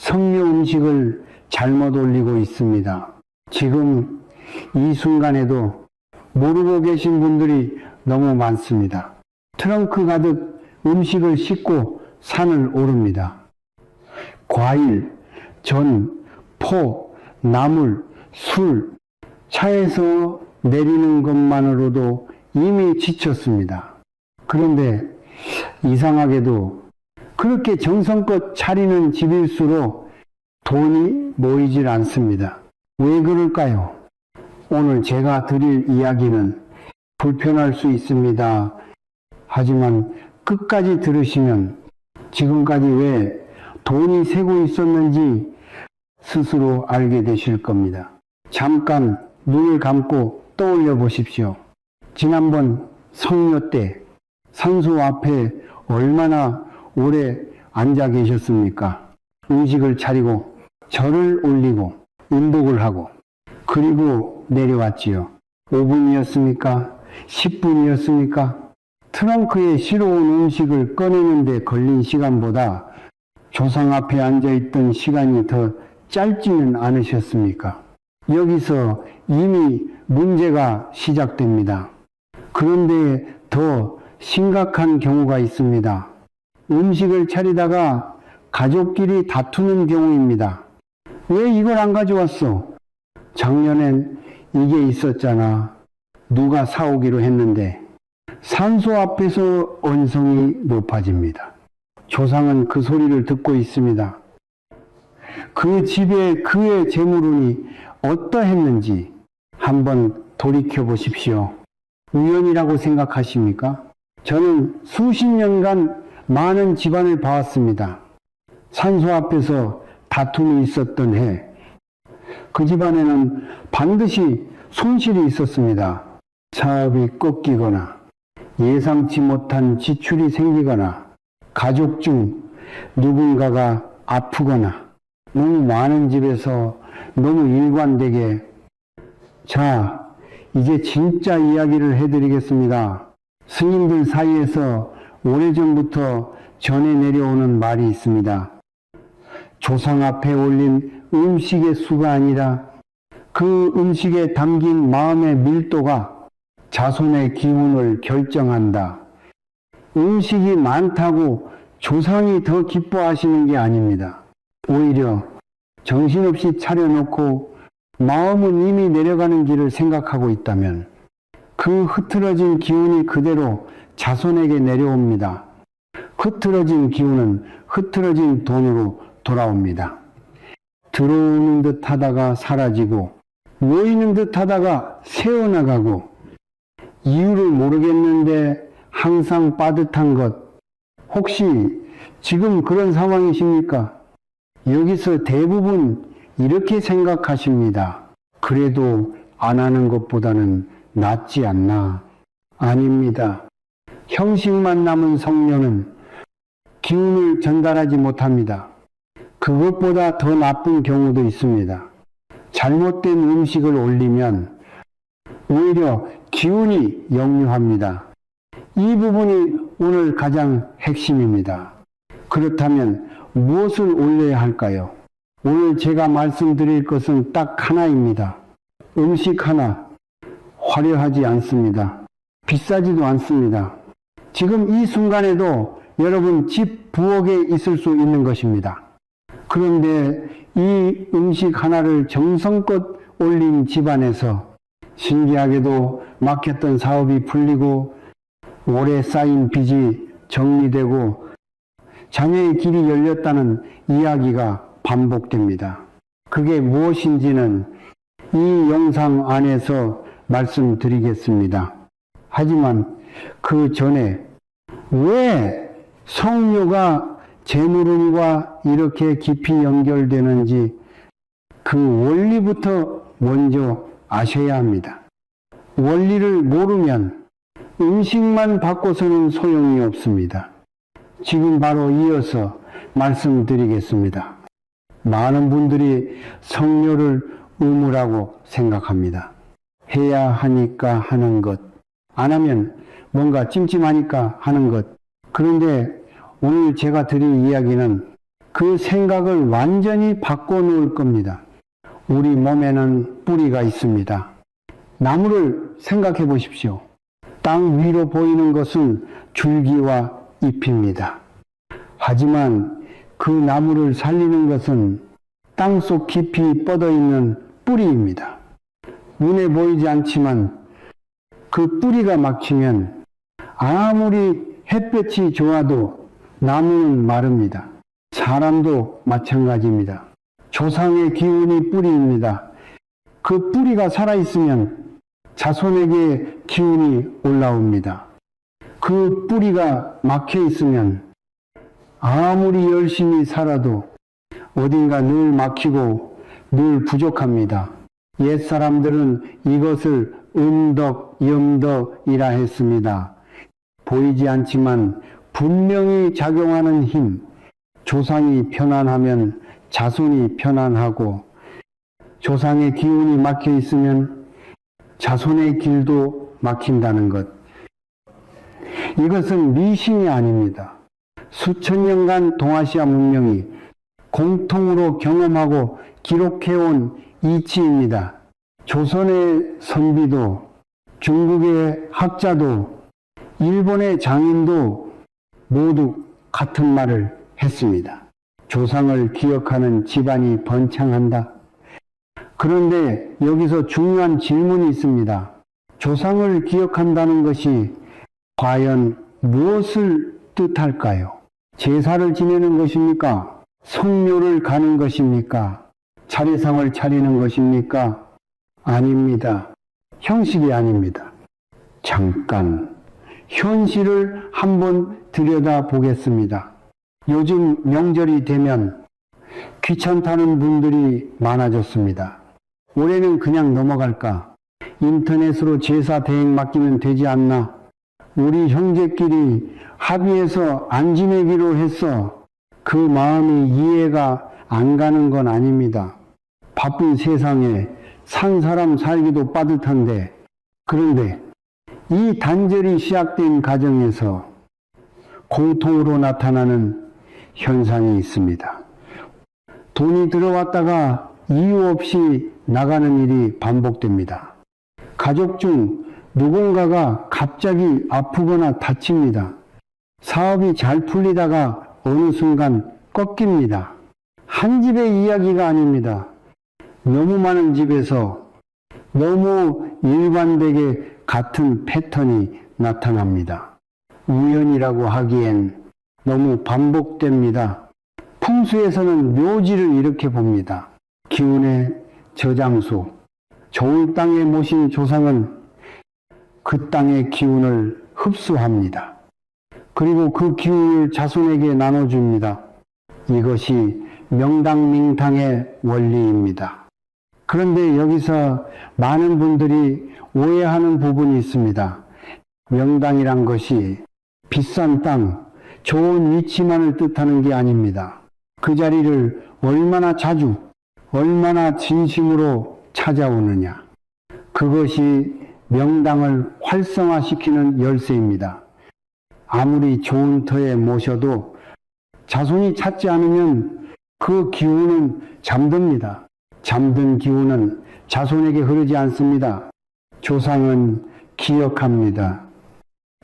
성묘 음식을 잘못 올리고 있습니다. 지금 이 순간에도 모르고 계신 분들이 너무 많습니다. 트렁크 가득 음식을 싣고 산을 오릅니다. 과일, 전, 포, 나물, 술, 차에서 내리는 것만으로도 이미 지쳤습니다. 그런데 이상하게도 그렇게 정성껏 차리는 집일수록 돈이 모이질 않습니다. 왜 그럴까요? 오늘 제가 드릴 이야기는 불편할 수 있습니다. 하지만 끝까지 들으시면 지금까지 왜 돈이 새고 있었는지 스스로 알게 되실 겁니다. 잠깐 눈을 감고 떠올려 보십시오. 지난번 성묘 때 산소 앞에 얼마나 오래 앉아 계셨습니까? 음식을 차리고 절을 올리고 인복을 하고 그리고 내려왔지요. 5분이었습니까? 10분이었습니까? 트렁크에 실어온 음식을 꺼내는데 걸린 시간보다 조상 앞에 앉아있던 시간이 더 짧지는 않으셨습니까? 여기서 이미 문제가 시작됩니다. 그런데 더 심각한 경우가 있습니다. 음식을 차리다가 가족끼리 다투는 경우입니다. 왜 이걸 안 가져왔어? 작년엔 이게 있었잖아. 누가 사오기로 했는데. 산소 앞에서 언성이 높아집니다. 조상은 그 소리를 듣고 있습니다. 그 집에 그의 재물운이 어떠했는지 한번 돌이켜 보십시오. 우연이라고 생각하십니까? 저는 수십 년간 많은 집안을 봐왔습니다. 산소 앞에서 다툼이 있었던 해, 그 집안에는 반드시 손실이 있었습니다. 사업이 꺾이거나 예상치 못한 지출이 생기거나 가족 중 누군가가 아프거나 너무 많은 집에서 너무 일관되게 자, 이제 진짜 이야기를 해드리겠습니다. 스님들 사이에서 오래전부터 전해 내려오는 말이 있습니다. 조상 앞에 올린 음식의 수가 아니라 그 음식에 담긴 마음의 밀도가 자손의 기운을 결정한다. 음식이 많다고 조상이 더 기뻐하시는 게 아닙니다. 오히려 정신없이 차려놓고 마음은 이미 내려가는 길을 생각하고 있다면 그 흐트러진 기운이 그대로 자손에게 내려옵니다. 흐트러진 기운은 흐트러진 돈으로 돌아옵니다. 들어오는 듯 하다가 사라지고 모이는 듯 하다가 새어나가고 이유를 모르겠는데 항상 빠듯한 것, 혹시 지금 그런 상황이십니까? 여기서 대부분 이렇게 생각하십니다. 그래도 안 하는 것보다는 낫지 않나? 아닙니다. 형식만 남은 성녀는 기운을 전달하지 못합니다. 그것보다 더 나쁜 경우도 있습니다. 잘못된 음식을 올리면 오히려 기운이 역류합니다. 이 부분이 오늘 가장 핵심입니다. 그렇다면 무엇을 올려야 할까요? 오늘 제가 말씀드릴 것은 딱 하나입니다. 음식 하나, 화려하지 않습니다. 비싸지도 않습니다. 지금 이 순간에도 여러분 집 부엌에 있을 수 있는 것입니다. 그런데 이 음식 하나를 정성껏 올린 집안에서 신기하게도 막혔던 사업이 풀리고 오래 쌓인 빚이 정리되고 자녀의 길이 열렸다는 이야기가 반복됩니다. 그게 무엇인지는 이 영상 안에서 말씀드리겠습니다. 하지만 그 전에 왜 성묘가 재물운과 이렇게 깊이 연결되는지 그 원리부터 먼저 아셔야 합니다. 원리를 모르면 음식만 바꿔서는 소용이 없습니다. 지금 바로 이어서 말씀드리겠습니다. 많은 분들이 성묘를 의무라고 생각합니다. 해야 하니까 하는 것, 안 하면 뭔가 찜찜하니까 하는 것. 그런데 오늘 제가 드릴 이야기는 그 생각을 완전히 바꿔놓을 겁니다. 우리 몸에는 뿌리가 있습니다. 나무를 생각해 보십시오. 땅 위로 보이는 것은 줄기와 잎입니다. 하지만 그 나무를 살리는 것은 땅속 깊이 뻗어 있는 뿌리입니다. 눈에 보이지 않지만 그 뿌리가 막히면 아무리 햇볕이 좋아도 나무는 마릅니다. 사람도 마찬가지입니다. 조상의 기운이 뿌리입니다. 그 뿌리가 살아있으면 자손에게 기운이 올라옵니다. 그 뿌리가 막혀 있으면 아무리 열심히 살아도 어딘가 늘 막히고 늘 부족합니다. 옛사람들은 이것을 음덕, 염덕이라 했습니다. 보이지 않지만 분명히 작용하는 힘, 조상이 편안하면 자손이 편안하고 조상의 기운이 막혀 있으면 자손의 길도 막힌다는 것. 이것은 미신이 아닙니다. 수천 년간 동아시아 문명이 공통으로 경험하고 기록해온 이치입니다. 조선의 선비도, 중국의 학자도, 일본의 장인도 모두 같은 말을 했습니다. 조상을 기억하는 집안이 번창한다. 그런데 여기서 중요한 질문이 있습니다. 조상을 기억한다는 것이 과연 무엇을 뜻할까요? 제사를 지내는 것입니까? 성묘를 가는 것입니까? 차례상을 차리는 것입니까? 아닙니다. 형식이 아닙니다. 잠깐 현실을 한번 들여다보겠습니다. 요즘 명절이 되면 귀찮다는 분들이 많아졌습니다. 올해는 그냥 넘어갈까? 인터넷으로 제사 대행 맡기면 되지 않나? 우리 형제끼리 합의해서 안 지내기로 했어. 그 마음이 이해가 안 가는 건 아닙니다. 바쁜 세상에 산 사람 살기도 빠듯한데, 그런데 이 단절이 시작된 가정에서 공통으로 나타나는 현상이 있습니다. 돈이 들어왔다가 이유 없이 나가는 일이 반복됩니다. 가족 중 누군가가 갑자기 아프거나 다칩니다. 사업이 잘 풀리다가 어느 순간 꺾입니다. 한 집의 이야기가 아닙니다. 너무 많은 집에서 너무 일관되게 같은 패턴이 나타납니다. 우연이라고 하기엔 너무 반복됩니다. 풍수에서는 묘지를 이렇게 봅니다. 기운의 저장소, 좋은 땅에 모신 조상은 그 땅의 기운을 흡수합니다. 그리고 그 기운을 자손에게 나눠줍니다. 이것이 명당명탕의 원리입니다. 그런데 여기서 많은 분들이 오해하는 부분이 있습니다. 명당이란 것이 비싼 땅, 좋은 위치만을 뜻하는 게 아닙니다. 그 자리를 얼마나 자주, 얼마나 진심으로 찾아오느냐. 그것이 명당을 활성화시키는 열쇠입니다. 아무리 좋은 터에 모셔도 자손이 찾지 않으면 그 기운은 잠듭니다. 잠든 기운은 자손에게 흐르지 않습니다. 조상은 기억합니다.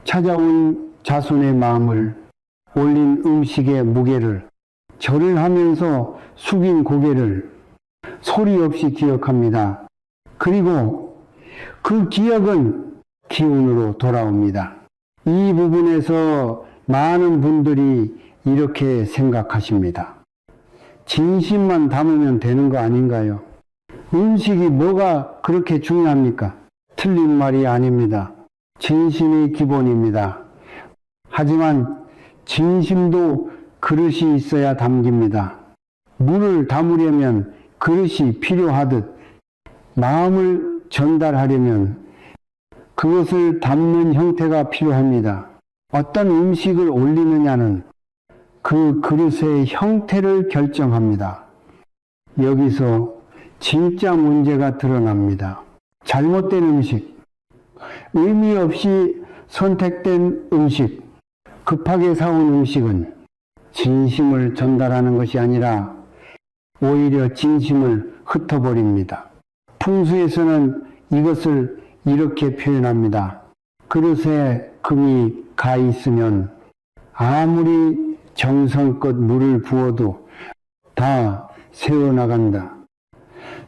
찾아온 자손의 마음을, 올린 음식의 무게를, 절을 하면서 숙인 고개를 소리 없이 기억합니다. 그리고 그 기억은 기운으로 돌아옵니다. 이 부분에서 많은 분들이 이렇게 생각하십니다. 진심만 담으면 되는 거 아닌가요? 음식이 뭐가 그렇게 중요합니까? 틀린 말이 아닙니다. 진심이 기본입니다. 하지만 진심도 그릇이 있어야 담깁니다. 물을 담으려면 그릇이 필요하듯 마음을 전달하려면 그것을 담는 형태가 필요합니다. 어떤 음식을 올리느냐는 그 그릇의 형태를 결정합니다. 여기서 진짜 문제가 드러납니다. 잘못된 음식, 의미 없이 선택된 음식, 급하게 사온 음식은 진심을 전달하는 것이 아니라 오히려 진심을 흩어버립니다. 풍수에서는 이것을 이렇게 표현합니다. 그릇에 금이 가 있으면 아무리 정성껏 물을 부어도 다 새어나간다.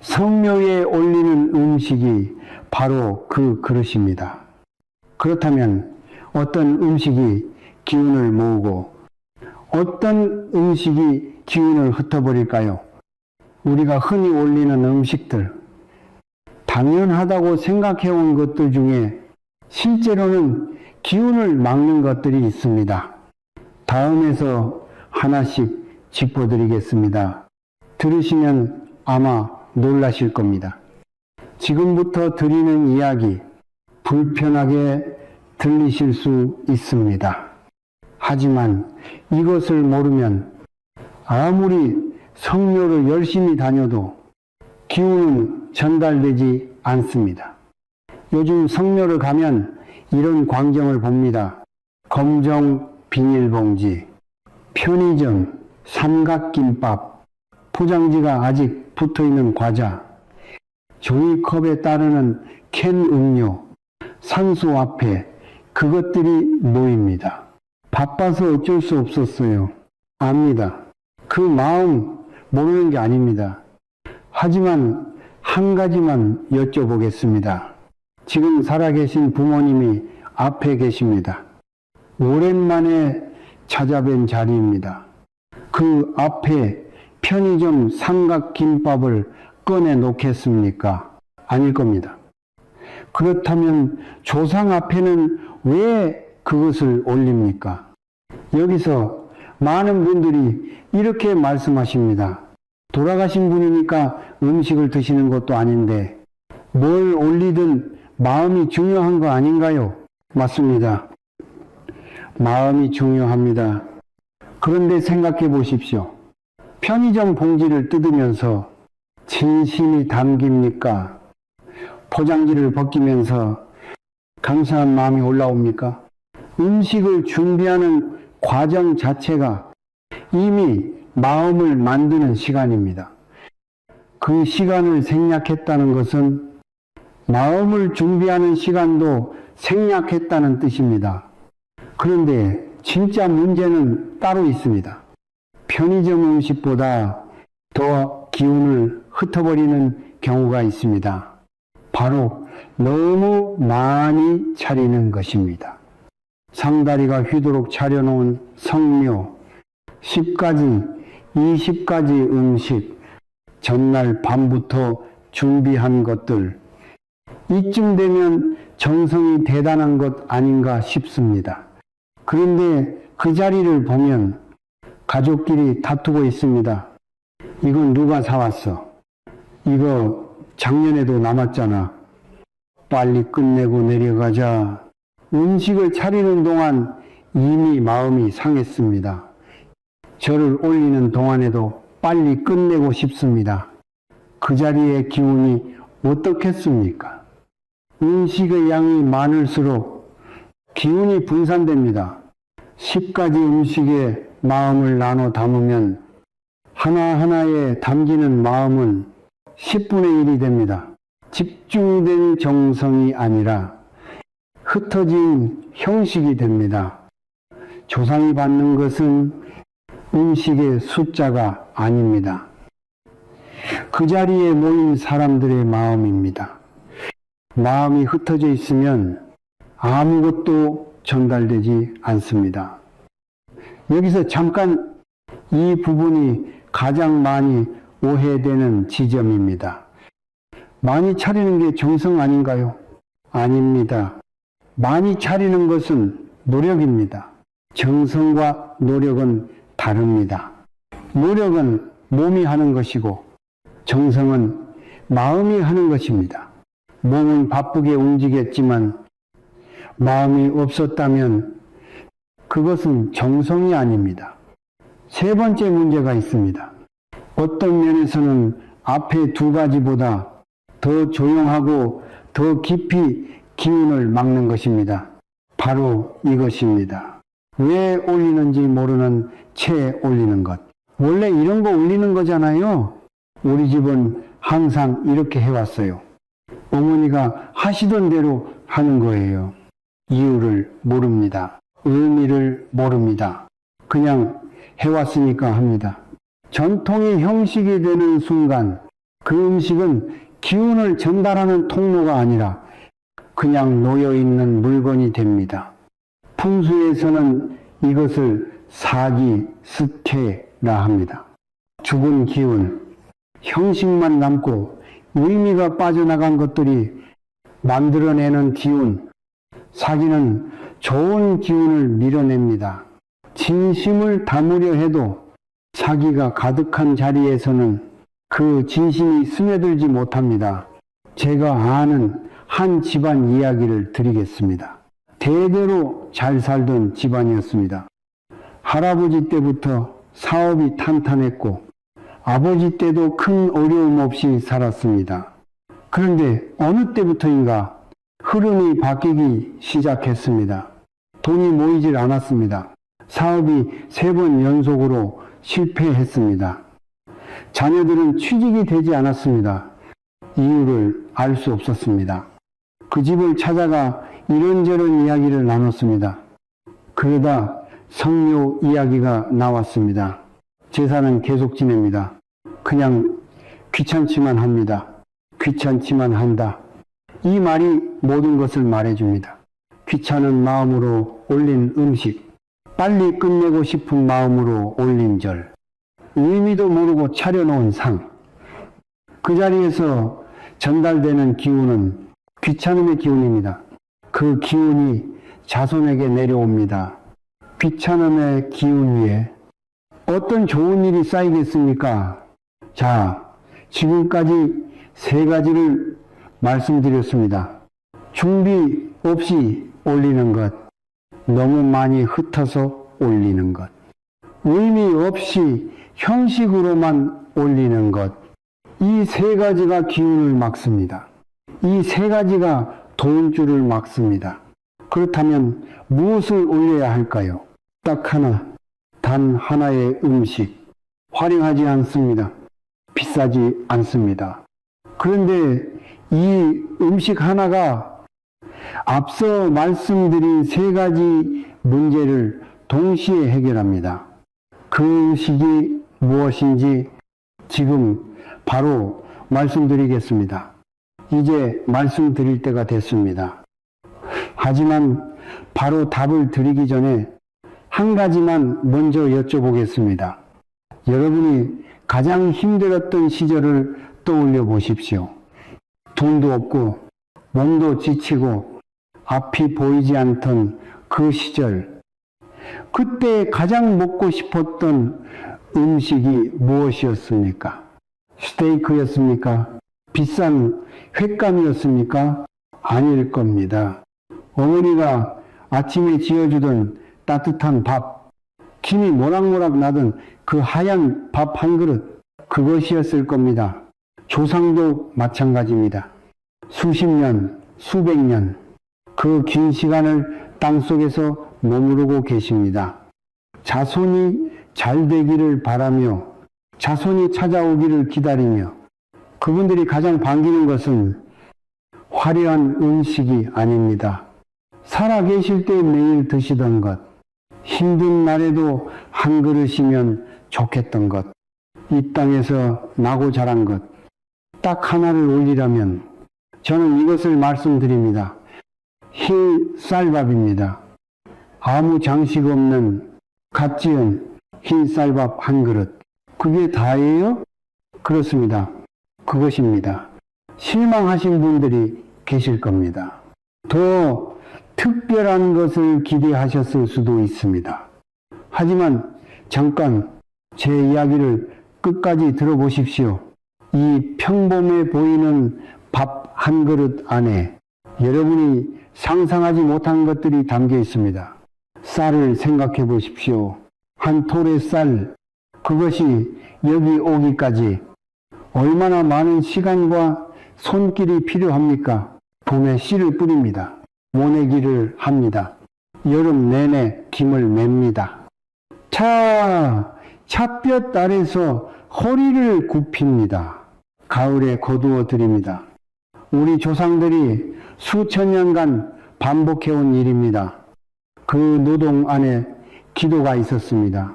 성묘에 올리는 음식이 바로 그 그릇입니다. 그렇다면 어떤 음식이 기운을 모으고 어떤 음식이 기운을 흩어버릴까요? 우리가 흔히 올리는 음식들, 당연하다고 생각해온 것들 중에 실제로는 기운을 막는 것들이 있습니다. 다음에서 하나씩 짚어드리겠습니다. 들으시면 아마 놀라실 겁니다. 지금부터 드리는 이야기 불편하게 들리실 수 있습니다. 하지만 이것을 모르면 아무리 성묘를 열심히 다녀도 기운은 전달되지 않습니다. 요즘 성묘를 가면 이런 광경을 봅니다. 검정 비닐봉지, 편의점 삼각김밥, 포장지가 아직 붙어있는 과자, 종이컵에 따르는 캔 음료, 산소 앞에 그것들이 모입니다. 바빠서 어쩔 수 없었어요. 압니다. 그 마음 모르는 게 아닙니다. 하지만 한 가지만 여쭤보겠습니다. 지금 살아계신 부모님이 앞에 계십니다. 오랜만에 찾아뵌 자리입니다. 그 앞에 편의점 삼각김밥을 꺼내 놓겠습니까? 아닐 겁니다. 그렇다면 조상 앞에는 왜 그것을 올립니까? 여기서 많은 분들이 이렇게 말씀하십니다. 돌아가신 분이니까 음식을 드시는 것도 아닌데 뭘 올리든 마음이 중요한 거 아닌가요? 맞습니다. 마음이 중요합니다. 그런데 생각해 보십시오. 편의점 봉지를 뜯으면서 진심이 담깁니까? 포장지를 벗기면서 감사한 마음이 올라옵니까? 음식을 준비하는 과정 자체가 이미 마음을 만드는 시간입니다. 그 시간을 생략했다는 것은 마음을 준비하는 시간도 생략했다는 뜻입니다. 그런데 진짜 문제는 따로 있습니다. 편의점 음식보다 더 기운을 흩어버리는 경우가 있습니다. 바로 너무 많이 차리는 것입니다. 상다리가 휘도록 차려놓은 성묘, 10가지, 20가지 음식, 전날 밤부터 준비한 것들, 이쯤 되면 정성이 대단한 것 아닌가 싶습니다. 그런데 그 자리를 보면 가족끼리 다투고 있습니다. 이건 누가 사왔어? 이거 작년에도 남았잖아. 빨리 끝내고 내려가자. 음식을 차리는 동안 이미 마음이 상했습니다. 절을 올리는 동안에도 빨리 끝내고 싶습니다. 그 자리의 기운이 어떻겠습니까? 음식의 양이 많을수록 기운이 분산됩니다. 10가지 음식에 마음을 나눠 담으면 하나하나에 담기는 마음은 10분의 1이 됩니다. 집중된 정성이 아니라 흩어진 형식이 됩니다. 조상이 받는 것은 음식의 숫자가 아닙니다. 그 자리에 모인 사람들의 마음입니다. 마음이 흩어져 있으면 아무것도 전달되지 않습니다. 여기서 잠깐 이 부분이 가장 많이 오해되는 지점입니다. 많이 차리는 게 정성 아닌가요? 아닙니다. 많이 차리는 것은 노력입니다. 정성과 노력은 다릅니다. 노력은 몸이 하는 것이고 정성은 마음이 하는 것입니다. 몸은 바쁘게 움직였지만 마음이 없었다면 그것은 정성이 아닙니다. 세 번째 문제가 있습니다. 어떤 면에서는 앞에 두 가지보다 더 조용하고 더 깊이 기운을 막는 것입니다. 바로 이것입니다. 왜 올리는지 모르는 채 올리는 것. 원래 이런 거 올리는 거잖아요. 우리 집은 항상 이렇게 해왔어요. 어머니가 하시던 대로 하는 거예요. 이유를 모릅니다. 의미를 모릅니다. 그냥 해왔으니까 합니다. 전통이 형식이 되는 순간 그 음식은 기운을 전달하는 통로가 아니라 그냥 놓여있는 물건이 됩니다. 풍수에서는 이것을 사기스퇴라 합니다. 죽은 기운, 형식만 남고 의미가 빠져나간 것들이 만들어내는 기운, 사기는 좋은 기운을 밀어냅니다. 진심을 담으려 해도 사기가 가득한 자리에서는 그 진심이 스며들지 못합니다. 제가 아는 한 집안 이야기를 드리겠습니다. 대대로 잘 살던 집안이었습니다. 할아버지 때부터 사업이 탄탄했고 아버지 때도 큰 어려움 없이 살았습니다. 그런데 어느 때부터인가 흐름이 바뀌기 시작했습니다. 돈이 모이질 않았습니다. 사업이 3번 연속으로 실패했습니다. 자녀들은 취직이 되지 않았습니다. 이유를 알 수 없었습니다. 그 집을 찾아가 이런저런 이야기를 나눴습니다. 그러다 성묘 이야기가 나왔습니다. 제사는 계속 지냅니다. 그냥 귀찮지만 합니다. 귀찮지만 한다. 이 말이 모든 것을 말해줍니다. 귀찮은 마음으로 올린 음식, 빨리 끝내고 싶은 마음으로 올린 절, 의미도 모르고 차려놓은 상, 그 자리에서 전달되는 기운은 귀찮음의 기운입니다. 그 기운이 자손에게 내려옵니다. 귀찮음의 기운 위에 어떤 좋은 일이 쌓이겠습니까? 자, 지금까지 3가지를 말씀드렸습니다. 준비 없이 올리는 것, 너무 많이 흩어서 올리는 것, 의미 없이 형식으로만 올리는 것, 이 3가지가 기운을 막습니다. 이 3가지가 돈줄을 막습니다. 그렇다면 무엇을 올려야 할까요? 딱 하나, 단 하나의 음식. 화려하지 않습니다. 비싸지 않습니다. 그런데 이 음식 하나가 앞서 말씀드린 3가지 문제를 동시에 해결합니다. 그 음식이 무엇인지 지금 바로 말씀드리겠습니다. 이제 말씀드릴 때가 됐습니다. 하지만 바로 답을 드리기 전에 한 가지만 먼저 여쭤보겠습니다. 여러분이 가장 힘들었던 시절을 떠올려 보십시오. 돈도 없고 몸도 지치고 앞이 보이지 않던 그 시절, 그때 가장 먹고 싶었던 음식이 무엇이었습니까? 스테이크였습니까? 비싼 횟감이었습니까? 아닐 겁니다. 어머니가 아침에 지어주던 따뜻한 밥, 김이 모락모락 나던 그 하얀 밥 한 그릇, 그것이었을 겁니다. 조상도 마찬가지입니다. 수십 년, 수백 년, 그 긴 시간을 땅속에서 머무르고 계십니다. 자손이 잘 되기를 바라며 자손이 찾아오기를 기다리며 그분들이 가장 반기는 것은 화려한 음식이 아닙니다. 살아계실 때 매일 드시던 것, 힘든 날에도 한 그릇이면 좋겠던 것, 이 땅에서 나고 자란 것, 딱 하나를 올리라면 저는 이것을 말씀드립니다. 흰 쌀밥입니다. 아무 장식 없는 갓 지은 흰 쌀밥 한 그릇. 그게 다예요? 그렇습니다. 그것입니다. 실망하신 분들이 계실 겁니다. 더 특별한 것을 기대하셨을 수도 있습니다. 하지만 잠깐 제 이야기를 끝까지 들어보십시오. 이 평범해 보이는 밥 한 그릇 안에 여러분이 상상하지 못한 것들이 담겨 있습니다. 쌀을 생각해 보십시오. 한 톨의 쌀, 그것이 여기 오기까지 얼마나 많은 시간과 손길이 필요합니까? 봄에 씨를 뿌립니다. 모내기를 합니다. 여름 내내 김을 맵니다. 찻볕 아래서 허리를 굽힙니다. 가을에 거두어 드립니다. 우리 조상들이 수천 년간 반복해온 일입니다. 그 노동 안에 기도가 있었습니다.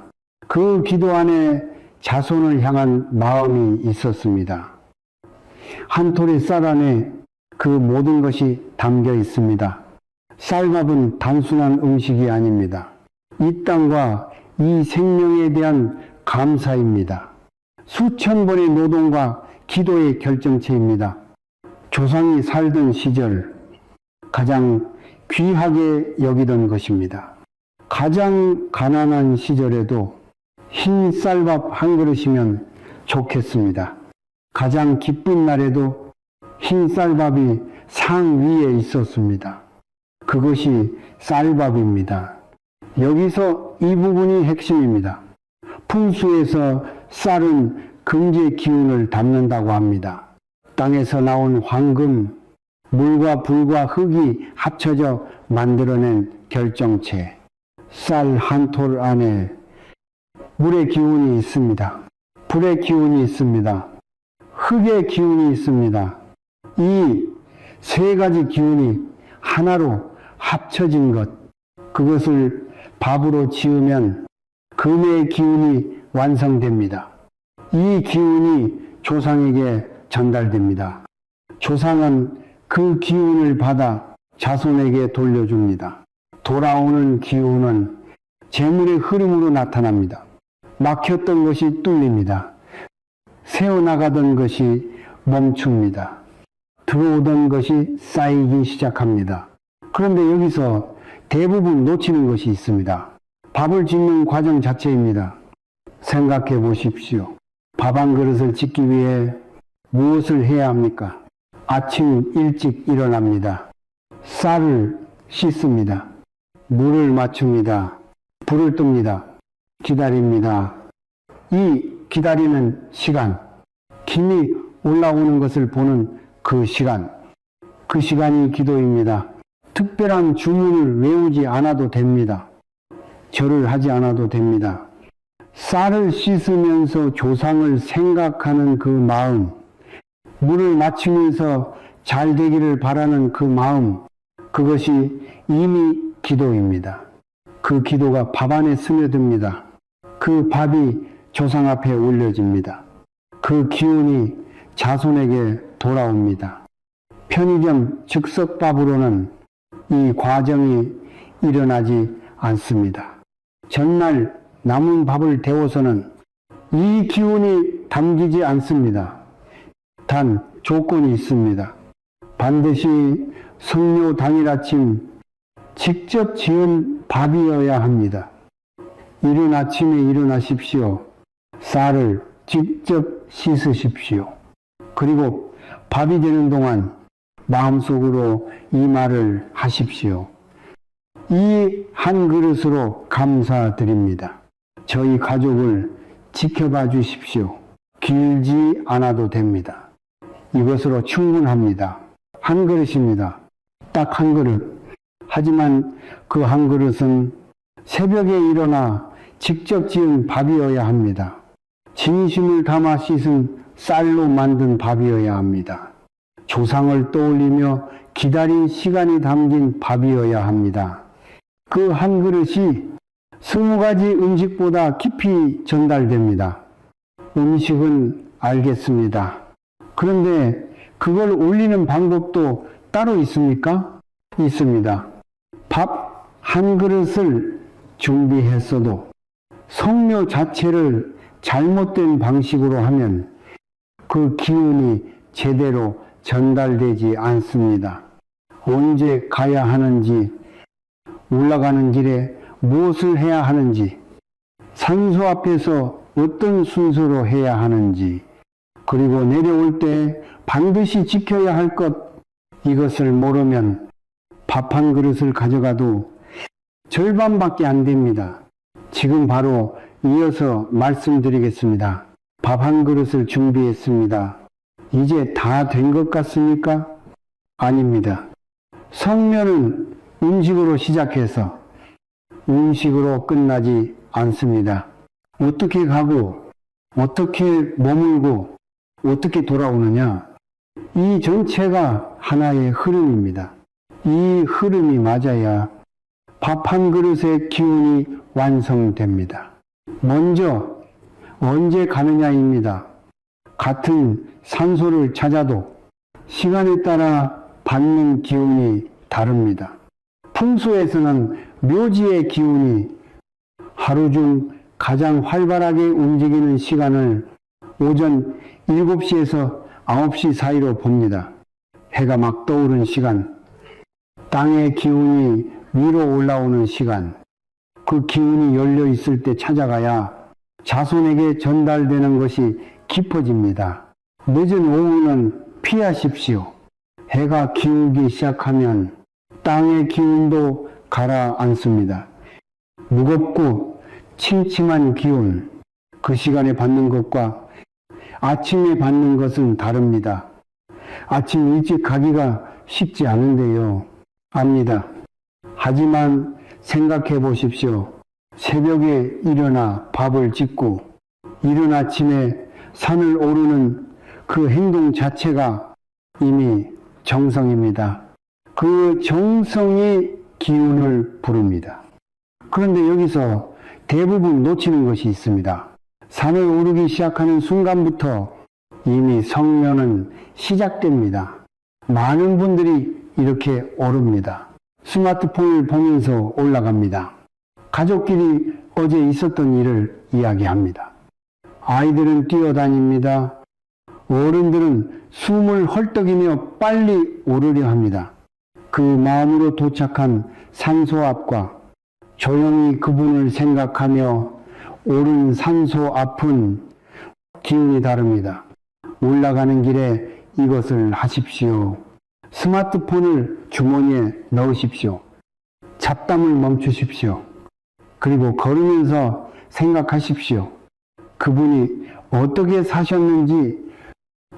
그 기도 안에 자손을 향한 마음이 있었습니다. 한 톨의 쌀 안에 그 모든 것이 담겨 있습니다. 쌀밥은 단순한 음식이 아닙니다. 이 땅과 이 생명에 대한 감사입니다. 수천 번의 노동과 기도의 결정체입니다. 조상이 살던 시절 가장 귀하게 여기던 것입니다. 가장 가난한 시절에도 흰 쌀밥 한 그릇이면 좋겠습니다. 가장 기쁜 날에도 흰 쌀밥이 상 위에 있었습니다. 그것이 쌀밥입니다. 여기서 이 부분이 핵심입니다. 풍수에서 쌀은 금지의 기운을 담는다고 합니다. 땅에서 나온 황금, 물과 불과 흙이 합쳐져 만들어낸 결정체. 쌀 한 톨 안에 물의 기운이 있습니다. 불의 기운이 있습니다. 흙의 기운이 있습니다. 이 세 가지 기운이 하나로 합쳐진 것, 그것을 밥으로 지으면 금의 기운이 완성됩니다. 이 기운이 조상에게 전달됩니다. 조상은 그 기운을 받아 자손에게 돌려줍니다. 돌아오는 기운은 재물의 흐름으로 나타납니다. 막혔던 것이 뚫립니다. 새어나가던 것이 멈춥니다. 들어오던 것이 쌓이기 시작합니다. 그런데 여기서 대부분 놓치는 것이 있습니다. 밥을 짓는 과정 자체입니다. 생각해 보십시오. 밥 한 그릇을 짓기 위해 무엇을 해야 합니까? 아침 일찍 일어납니다. 쌀을 씻습니다. 물을 맞춥니다. 불을 뜹니다. 기다립니다. 이 기다리는 시간, 김이 올라오는 것을 보는 그 시간이 기도입니다. 특별한 주문을 외우지 않아도 됩니다. 절을 하지 않아도 됩니다. 쌀을 씻으면서 조상을 생각하는 그 마음, 물을 맞추면서 잘 되기를 바라는 그 마음, 그것이 이미 기도입니다. 그 기도가 밥 안에 스며듭니다. 그 밥이 조상 앞에 올려집니다. 그 기운이 자손에게 돌아옵니다. 편의점 즉석밥으로는 이 과정이 일어나지 않습니다. 전날 남은 밥을 데워서는 이 기운이 담기지 않습니다. 단 조건이 있습니다. 반드시 성묘 당일 아침 직접 지은 밥이어야 합니다. 이른 아침에 일어나십시오. 쌀을 직접 씻으십시오. 그리고 밥이 되는 동안 마음속으로 이 말을 하십시오. 이 한 그릇으로 감사드립니다. 저희 가족을 지켜봐 주십시오. 길지 않아도 됩니다. 이것으로 충분합니다. 한 그릇입니다. 딱 한 그릇. 하지만 그 한 그릇은 새벽에 일어나 직접 지은 밥이어야 합니다. 진심을 담아 씻은 쌀로 만든 밥이어야 합니다. 조상을 떠올리며 기다린 시간이 담긴 밥이어야 합니다. 그 한 그릇이 20가지 음식보다 깊이 전달됩니다. 음식은 알겠습니다. 그런데 그걸 올리는 방법도 따로 있습니까? 있습니다. 밥 한 그릇을 준비했어도 성묘 자체를 잘못된 방식으로 하면 그 기운이 제대로 전달되지 않습니다. 언제 가야 하는지, 올라가는 길에 무엇을 해야 하는지, 산소 앞에서 어떤 순서로 해야 하는지, 그리고 내려올 때 반드시 지켜야 할 것, 이것을 모르면 밥 한 그릇을 가져가도 절반밖에 안 됩니다. 지금 바로 이어서 말씀드리겠습니다. 밥 한 그릇을 준비했습니다. 이제 다 된 것 같습니까? 아닙니다. 성묘는 음식으로 시작해서 음식으로 끝나지 않습니다. 어떻게 가고, 어떻게 머물고, 어떻게 돌아오느냐? 이 전체가 하나의 흐름입니다. 이 흐름이 맞아야 밥 한 그릇의 기운이 완성됩니다. 먼저 언제 가느냐입니다. 같은 산소를 찾아도 시간에 따라 받는 기운이 다릅니다. 풍수에서는 묘지의 기운이 하루 중 가장 활발하게 움직이는 시간을 오전 7시에서 9시 사이로 봅니다. 해가 막 떠오른 시간, 땅의 기운이 위로 올라오는 시간, 그 기운이 열려 있을 때 찾아가야 자손에게 전달되는 것이 깊어집니다. 늦은 오후는 피하십시오. 해가 기울기 시작하면 땅의 기운도 가라앉습니다. 무겁고 침침한 기운, 그 시간에 받는 것과 아침에 받는 것은 다릅니다. 아침 일찍 가기가 쉽지 않은데요. 압니다. 하지만 생각해 보십시오. 새벽에 일어나 밥을 짓고 이른 아침에 산을 오르는 그 행동 자체가 이미 정성입니다. 그 정성이 기운을 부릅니다. 그런데 여기서 대부분 놓치는 것이 있습니다. 산을 오르기 시작하는 순간부터 이미 성면은 시작됩니다. 많은 분들이 이렇게 오릅니다. 스마트폰을 보면서 올라갑니다. 가족끼리 어제 있었던 일을 이야기합니다. 아이들은 뛰어다닙니다. 어른들은 숨을 헐떡이며 빨리 오르려 합니다. 그 마음으로 도착한 산소 앞과 조용히 그분을 생각하며 오른 산소 앞은 기운이 다릅니다. 올라가는 길에 이것을 하십시오. 스마트폰을 주머니에 넣으십시오. 잡담을 멈추십시오. 그리고 걸으면서 생각하십시오. 그분이 어떻게 사셨는지,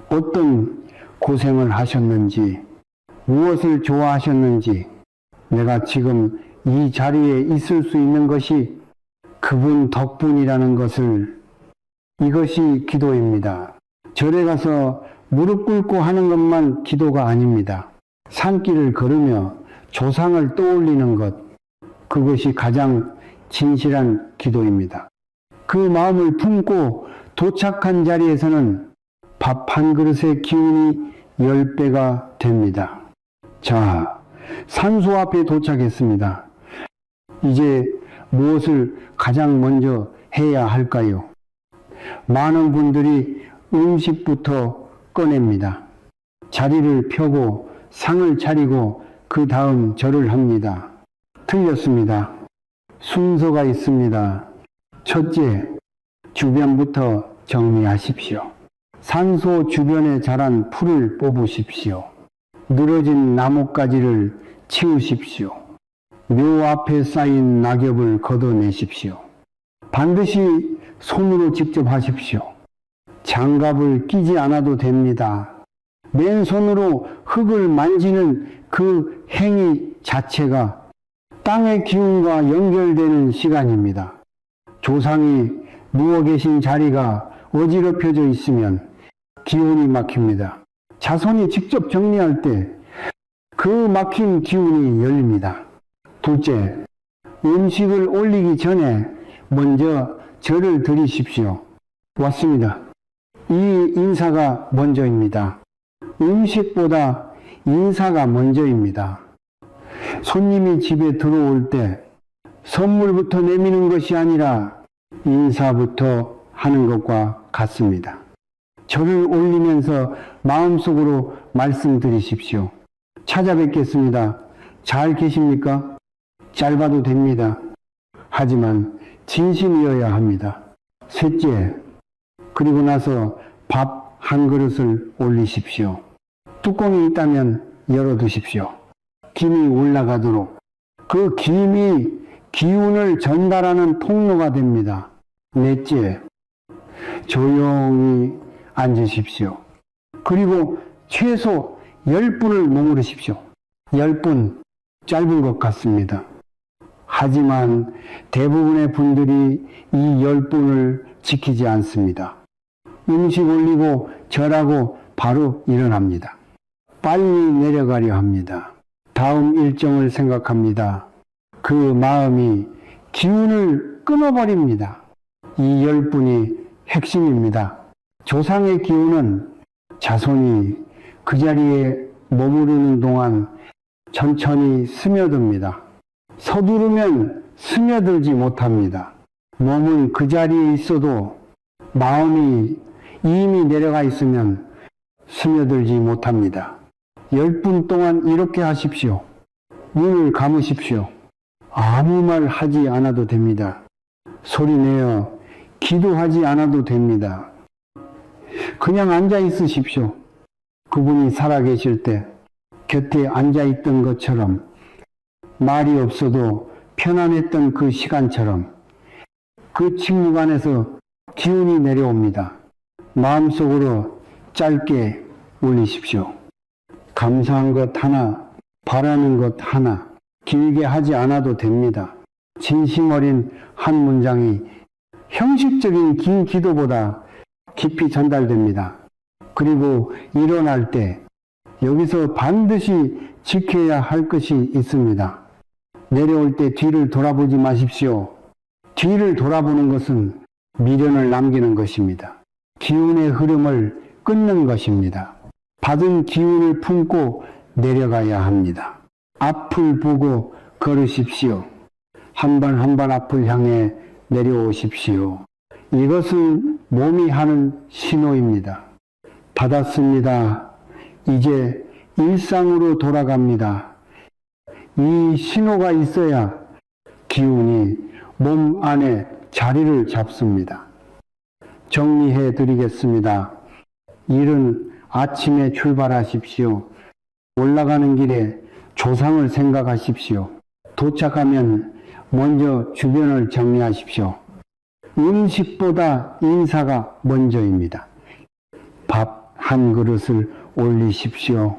어떤 고생을 하셨는지, 무엇을 좋아하셨는지, 내가 지금 이 자리에 있을 수 있는 것이 그분 덕분이라는 것을, 이것이 기도입니다. 절에 가서 무릎 꿇고 하는 것만 기도가 아닙니다. 산길을 걸으며 조상을 떠올리는 것, 그것이 가장 진실한 기도입니다. 그 마음을 품고 도착한 자리에서는 밥 한 그릇의 기운이 10배가 됩니다. 자, 산소 앞에 도착했습니다. 이제 무엇을 가장 먼저 해야 할까요? 많은 분들이 음식부터 꺼냅니다. 자리를 펴고 상을 차리고 그 다음 절을 합니다. 틀렸습니다. 순서가 있습니다. 첫째, 주변부터 정리하십시오. 산소 주변에 자란 풀을 뽑으십시오. 늘어진 나뭇가지를 치우십시오. 묘 앞에 쌓인 낙엽을 걷어내십시오. 반드시 손으로 직접 하십시오. 장갑을 끼지 않아도 됩니다. 맨손으로 흙을 만지는 그 행위 자체가 땅의 기운과 연결되는 시간입니다. 조상이 누워 계신 자리가 어지럽혀져 있으면 기운이 막힙니다. 자손이 직접 정리할 때 그 막힌 기운이 열립니다. 둘째, 음식을 올리기 전에 먼저 절을 드리십시오. 왔습니다. 이 인사가 먼저입니다. 음식보다 인사가 먼저입니다. 손님이 집에 들어올 때 선물부터 내미는 것이 아니라 인사부터 하는 것과 같습니다. 절을 올리면서 마음속으로 말씀드리십시오. 찾아뵙겠습니다. 잘 계십니까? 짧아도 됩니다. 하지만 진심이어야 합니다. 셋째, 그리고 나서 밥 한 그릇을 올리십시오. 뚜껑이 있다면 열어두십시오. 김이 올라가도록. 그 김이 기운을 전달하는 통로가 됩니다. 넷째, 조용히 앉으십시오. 그리고 최소 10분을 머무르십시오. 10분 짧은 것 같습니다. 하지만 대부분의 분들이 이 열분을 지키지 않습니다. 음식 올리고 절하고 바로 일어납니다. 빨리 내려가려 합니다. 다음 일정을 생각합니다. 그 마음이 기운을 끊어버립니다. 이 열분이 핵심입니다. 조상의 기운은 자손이 그 자리에 머무르는 동안 천천히 스며듭니다. 서두르면 스며들지 못합니다. 몸은 그 자리에 있어도 마음이 이미 내려가 있으면 스며들지 못합니다. 10분 동안 이렇게 하십시오. 눈을 감으십시오. 아무 말 하지 않아도 됩니다. 소리내어 기도하지 않아도 됩니다. 그냥 앉아 있으십시오. 그분이 살아계실 때 곁에 앉아 있던 것처럼, 말이 없어도 편안했던 그 시간처럼 그 침묵안에서 기운이 내려옵니다. 마음속으로 짧게 올리십시오. 감사한 것 하나, 바라는 것 하나, 길게 하지 않아도 됩니다. 진심 어린 한 문장이 형식적인 긴 기도보다 깊이 전달됩니다. 그리고 일어날 때 여기서 반드시 지켜야 할 것이 있습니다. 내려올 때 뒤를 돌아보지 마십시오. 뒤를 돌아보는 것은 미련을 남기는 것입니다. 기운의 흐름을 끊는 것입니다. 받은 기운을 품고 내려가야 합니다. 앞을 보고 걸으십시오. 한 번 한 번 앞을 향해 내려오십시오. 이것은 몸이 하는 신호입니다. 받았습니다. 이제 일상으로 돌아갑니다. 이 신호가 있어야 기운이 몸 안에 자리를 잡습니다. 정리해 드리겠습니다. 일은 아침에 출발하십시오. 올라가는 길에 조상을 생각하십시오. 도착하면 먼저 주변을 정리하십시오. 음식보다 인사가 먼저입니다. 밥 한 그릇을 올리십시오.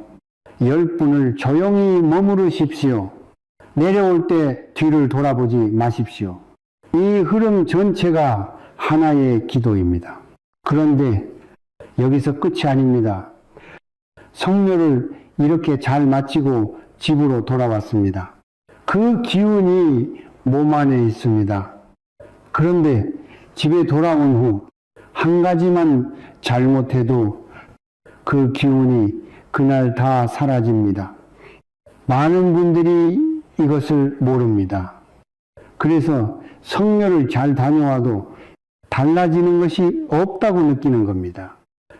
10분을 조용히 머무르십시오. 내려올 때 뒤를 돌아보지 마십시오. 이 흐름 전체가 하나의 기도입니다. 그런데 여기서 끝이 아닙니다. 성묘를 이렇게 잘 마치고 집으로 돌아왔습니다. 그 기운이 몸 안에 있습니다. 그런데 집에 돌아온 후 한 가지만 잘못해도 그 기운이 그날 다 사라집니다. 많은 분들이 이것을 모릅니다. 그래서 성묘를 잘 다녀와도 달라지는 것이 없다고 느끼는 겁니다.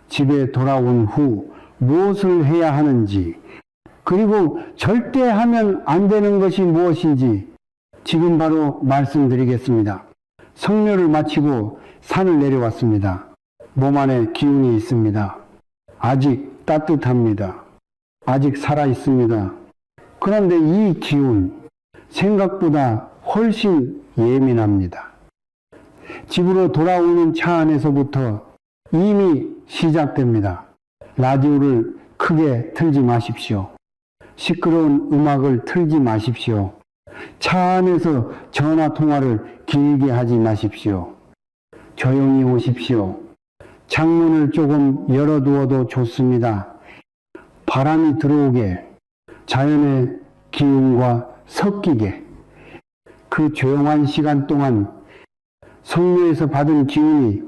집에 돌아온 후 무엇을 해야 하는지, 그리고 절대 하면 안 되는 것이 무엇인지 지금 바로 말씀드리겠습니다. 성묘를 마치고 산을 내려왔습니다. 몸 안에 기운이 있습니다. 아직 따뜻합니다. 아직 살아있습니다. 그런데 이 기운, 생각보다 훨씬 예민합니다. 집으로 돌아오는 차 안에서부터 이미 시작됩니다. 라디오를 크게 틀지 마십시오. 시끄러운 음악을 틀지 마십시오. 차 안에서 전화 통화를 길게 하지 마십시오. 조용히 오십시오. 창문을 조금 열어두어도 좋습니다. 바람이 들어오게, 자연의 기운과 섞이게, 그 조용한 시간 동안 성묘에서 받은 기운이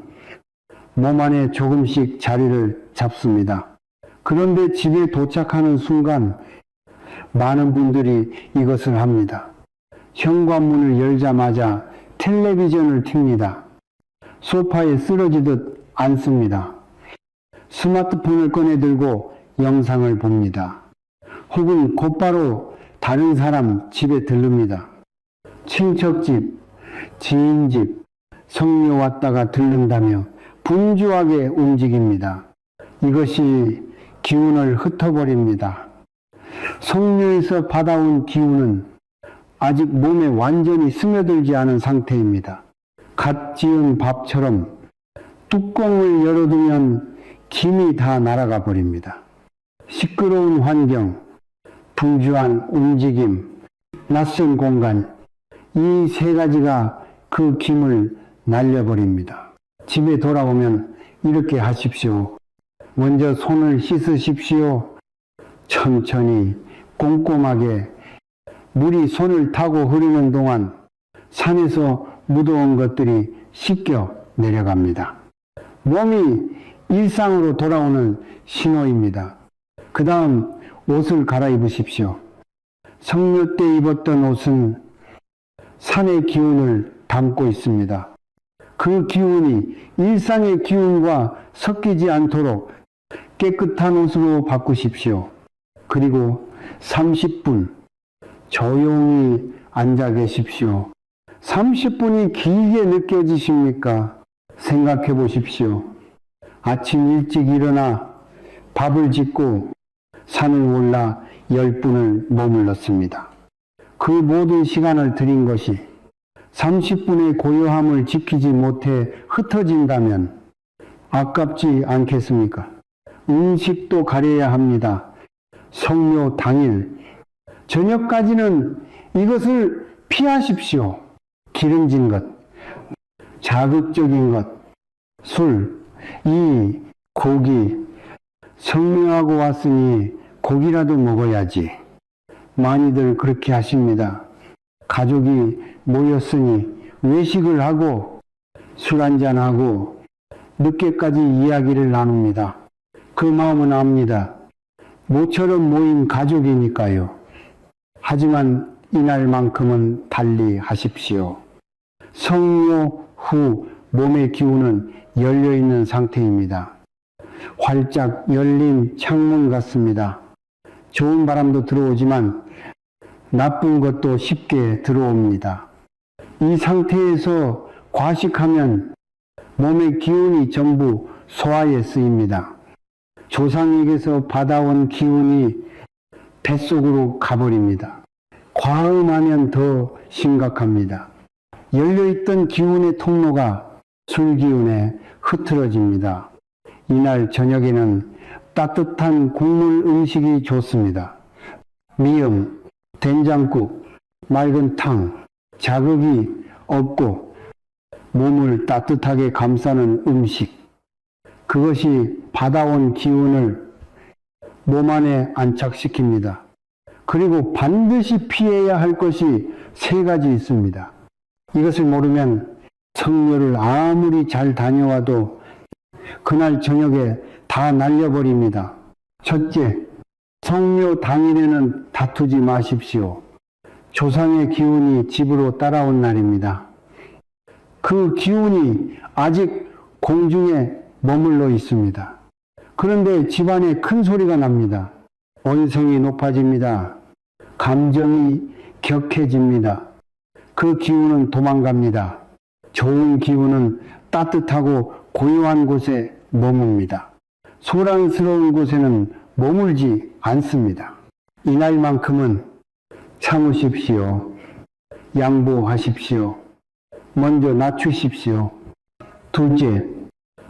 몸 안에 조금씩 자리를 잡습니다. 그런데 집에 도착하는 순간 많은 분들이 이것을 합니다. 현관문을 열자마자 텔레비전을 틉니다. 소파에 쓰러지듯 앉습니다. 스마트폰을 꺼내 들고 영상을 봅니다. 혹은 곧바로 다른 사람 집에 들릅니다. 친척집, 지인집, 성묘 왔다가 들른다며 분주하게 움직입니다. 이것이 기운을 흩어버립니다. 성묘에서 받아온 기운은 아직 몸에 완전히 스며들지 않은 상태입니다. 갓 지은 밥처럼 뚜껑을 열어두면 김이 다 날아가 버립니다. 시끄러운 환경, 분주한 움직임, 낯선 공간, 이 세 가지가 그 김을 날려버립니다. 집에 돌아오면 이렇게 하십시오. 먼저 손을 씻으십시오. 천천히 꼼꼼하게 물이 손을 타고 흐르는 동안 산에서 묻어온 것들이 씻겨 내려갑니다. 몸이 일상으로 돌아오는 신호입니다. 그 다음 옷을 갈아입으십시오. 성묘 때 입었던 옷은 산의 기운을 담고 있습니다. 그 기운이 일상의 기운과 섞이지 않도록 깨끗한 옷으로 바꾸십시오. 그리고 30분 조용히 앉아 계십시오. 30분이 길게 느껴지십니까? 생각해 보십시오. 아침 일찍 일어나 밥을 짓고 산을 올라 10분을 머물렀습니다. 그 모든 시간을 들인 것이 30분의 고요함을 지키지 못해 흩어진다면 아깝지 않겠습니까? 음식도 가려야 합니다. 성묘 당일 저녁까지는 이것을 피하십시오. 기름진 것, 자극적인 것, 술, 이 고기, 성묘하고 왔으니 고기라도 먹어야지. 많이들 그렇게 하십니다. 가족이 모였으니 외식을 하고 술 한잔하고 늦게까지 이야기를 나눕니다. 그 마음은 압니다. 모처럼 모인 가족이니까요. 하지만 이날만큼은 달리 하십시오. 성묘 후 몸의 기운은 열려있는 상태입니다. 활짝 열린 창문 같습니다. 좋은 바람도 들어오지만 나쁜 것도 쉽게 들어옵니다. 이 상태에서 과식하면 몸의 기운이 전부 소화에 쓰입니다. 조상에게서 받아온 기운이 뱃속으로 가버립니다. 과음하면 더 심각합니다. 열려있던 기운의 통로가 술기운에 흐트러집니다. 이날 저녁에는 따뜻한 국물 음식이 좋습니다. 미음, 된장국, 맑은 탕, 자극이 없고 몸을 따뜻하게 감싸는 음식. 그것이 받아온 기운을 몸 안에 안착시킵니다. 그리고 반드시 피해야 할 것이 세 가지 있습니다. 이것을 모르면 성묘를 아무리 잘 다녀와도 그날 저녁에 다 날려버립니다. 첫째, 성묘 당일에는 다투지 마십시오. 조상의 기운이 집으로 따라온 날입니다. 그 기운이 아직 공중에 머물러 있습니다. 그런데 집안에 큰 소리가 납니다. 언성이 높아집니다. 감정이 격해집니다. 그 기운은 도망갑니다. 좋은 기운은 따뜻하고 고요한 곳에 머뭅니다. 소란스러운 곳에는 머물지 않습니다. 이날만큼은 참으십시오. 양보하십시오. 먼저 낮추십시오. 둘째,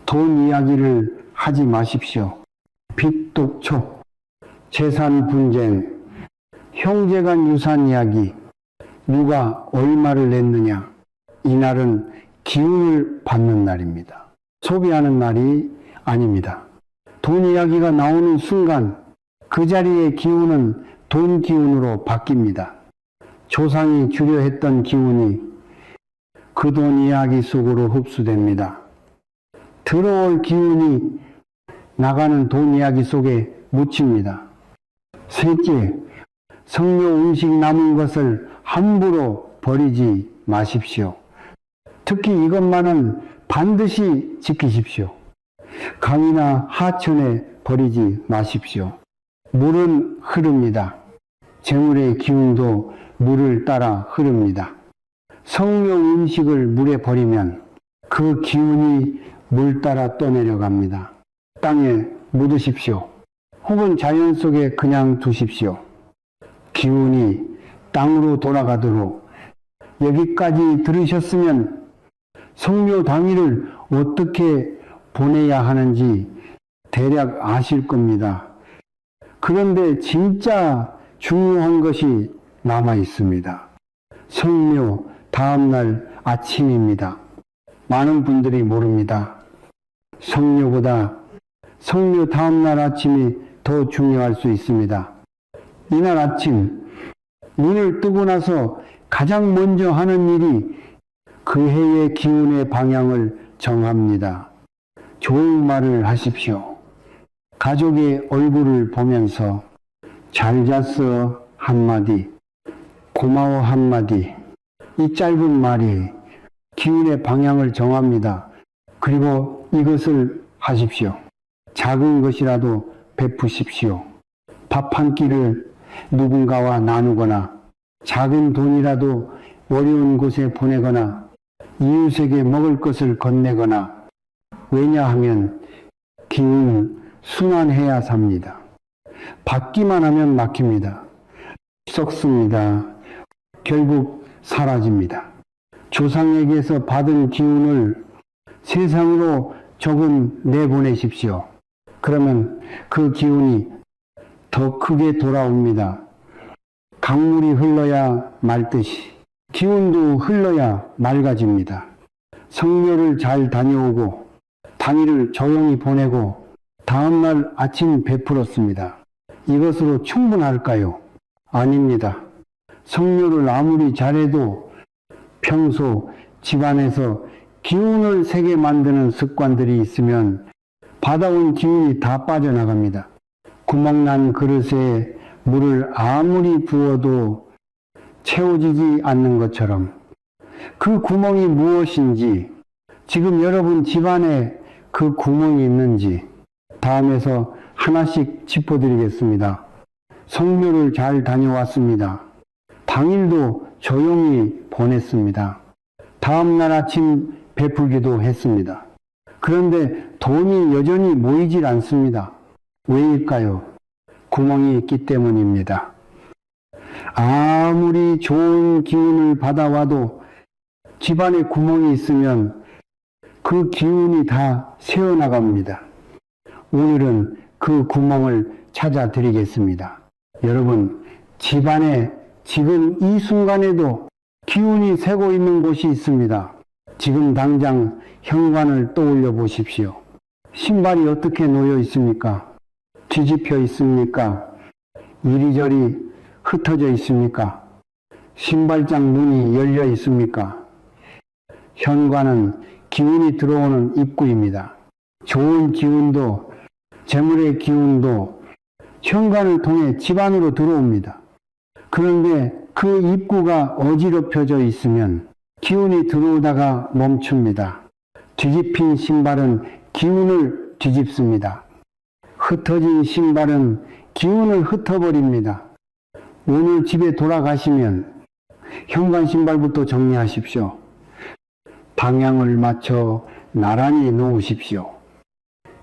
돈 이야기를 하지 마십시오. 빚 독촉, 재산 분쟁, 형제간 유산 이야기, 누가 얼마를 냈느냐. 이날은 기운을 받는 날입니다. 소비하는 날이 아닙니다. 돈 이야기가 나오는 순간 그 자리의 기운은 돈 기운으로 바뀝니다. 조상이 주려 했던 기운이 그 돈 이야기 속으로 흡수됩니다. 들어올 기운이 나가는 돈 이야기 속에 묻힙니다. 셋째, 성묘 음식 남은 것을 함부로 버리지 마십시오. 특히 이것만은 반드시 지키십시오. 강이나 하천에 버리지 마십시오. 물은 흐릅니다. 재물의 기운도 물을 따라 흐릅니다. 성묘 음식을 물에 버리면 그 기운이 물 따라 떠내려갑니다. 땅에 묻으십시오. 혹은 자연 속에 그냥 두십시오. 기운이 땅으로 돌아가도록. 여기까지 들으셨으면 성묘 당일을 어떻게 보내야 하는지 대략 아실 겁니다. 그런데 진짜 중요한 것이 남아 있습니다. 성묘 다음날 아침입니다. 많은 분들이 모릅니다. 성묘보다 성묘 다음날 아침이 더 중요할 수 있습니다. 이날 아침 눈을 뜨고 나서 가장 먼저 하는 일이 그 해의 기운의 방향을 정합니다. 좋은 말을 하십시오. 가족의 얼굴을 보면서 잘 잤어 한마디, 고마워 한마디, 이 짧은 말이 기운의 방향을 정합니다. 그리고 이것을 하십시오. 작은 것이라도 베푸십시오. 밥 한 끼를 누군가와 나누거나 작은 돈이라도 어려운 곳에 보내거나 이웃에게 먹을 것을 건네거나, 왜냐하면 기운은 순환해야 삽니다. 받기만 하면 막힙니다. 썩습니다. 결국 사라집니다. 조상에게서 받은 기운을 세상으로 조금 내보내십시오. 그러면 그 기운이 더 크게 돌아옵니다. 강물이 흘러야 맑듯이 기운도 흘러야 맑아집니다. 성묘를 잘 다녀오고 당일을 조용히 보내고 다음날 아침 베풀었습니다. 이것으로 충분할까요? 아닙니다. 성묘를 아무리 잘해도 평소 집안에서 기운을 세게 만드는 습관들이 있으면 받아온 기운이 다 빠져나갑니다. 구멍난 그릇에 물을 아무리 부어도 채워지지 않는 것처럼 그 구멍이 무엇인지, 지금 여러분 집안에 그 구멍이 있는지 다음에서 하나씩 짚어드리겠습니다. 성묘를 잘 다녀왔습니다. 당일도 조용히 보냈습니다. 다음날 아침 베풀기도 했습니다. 그런데 돈이 여전히 모이질 않습니다. 왜일까요? 구멍이 있기 때문입니다. 아무리 좋은 기운을 받아와도 집안에 구멍이 있으면 그 기운이 다 새어나갑니다. 오늘은 그 구멍을 찾아드리겠습니다. 여러분, 집안에 지금 이 순간에도 기운이 새고 있는 곳이 있습니다. 지금 당장 현관을 떠올려 보십시오. 신발이 어떻게 놓여 있습니까? 뒤집혀 있습니까? 이리저리 흩어져 있습니까? 신발장 문이 열려 있습니까? 현관은 기운이 들어오는 입구입니다. 좋은 기운도 재물의 기운도 현관을 통해 집 안으로 들어옵니다. 그런데 그 입구가 어지럽혀져 있으면 기운이 들어오다가 멈춥니다. 뒤집힌 신발은 기운을 뒤집습니다. 흩어진 신발은 기운을 흩어버립니다. 오늘 집에 돌아가시면 현관 신발부터 정리하십시오. 방향을 맞춰 나란히 놓으십시오.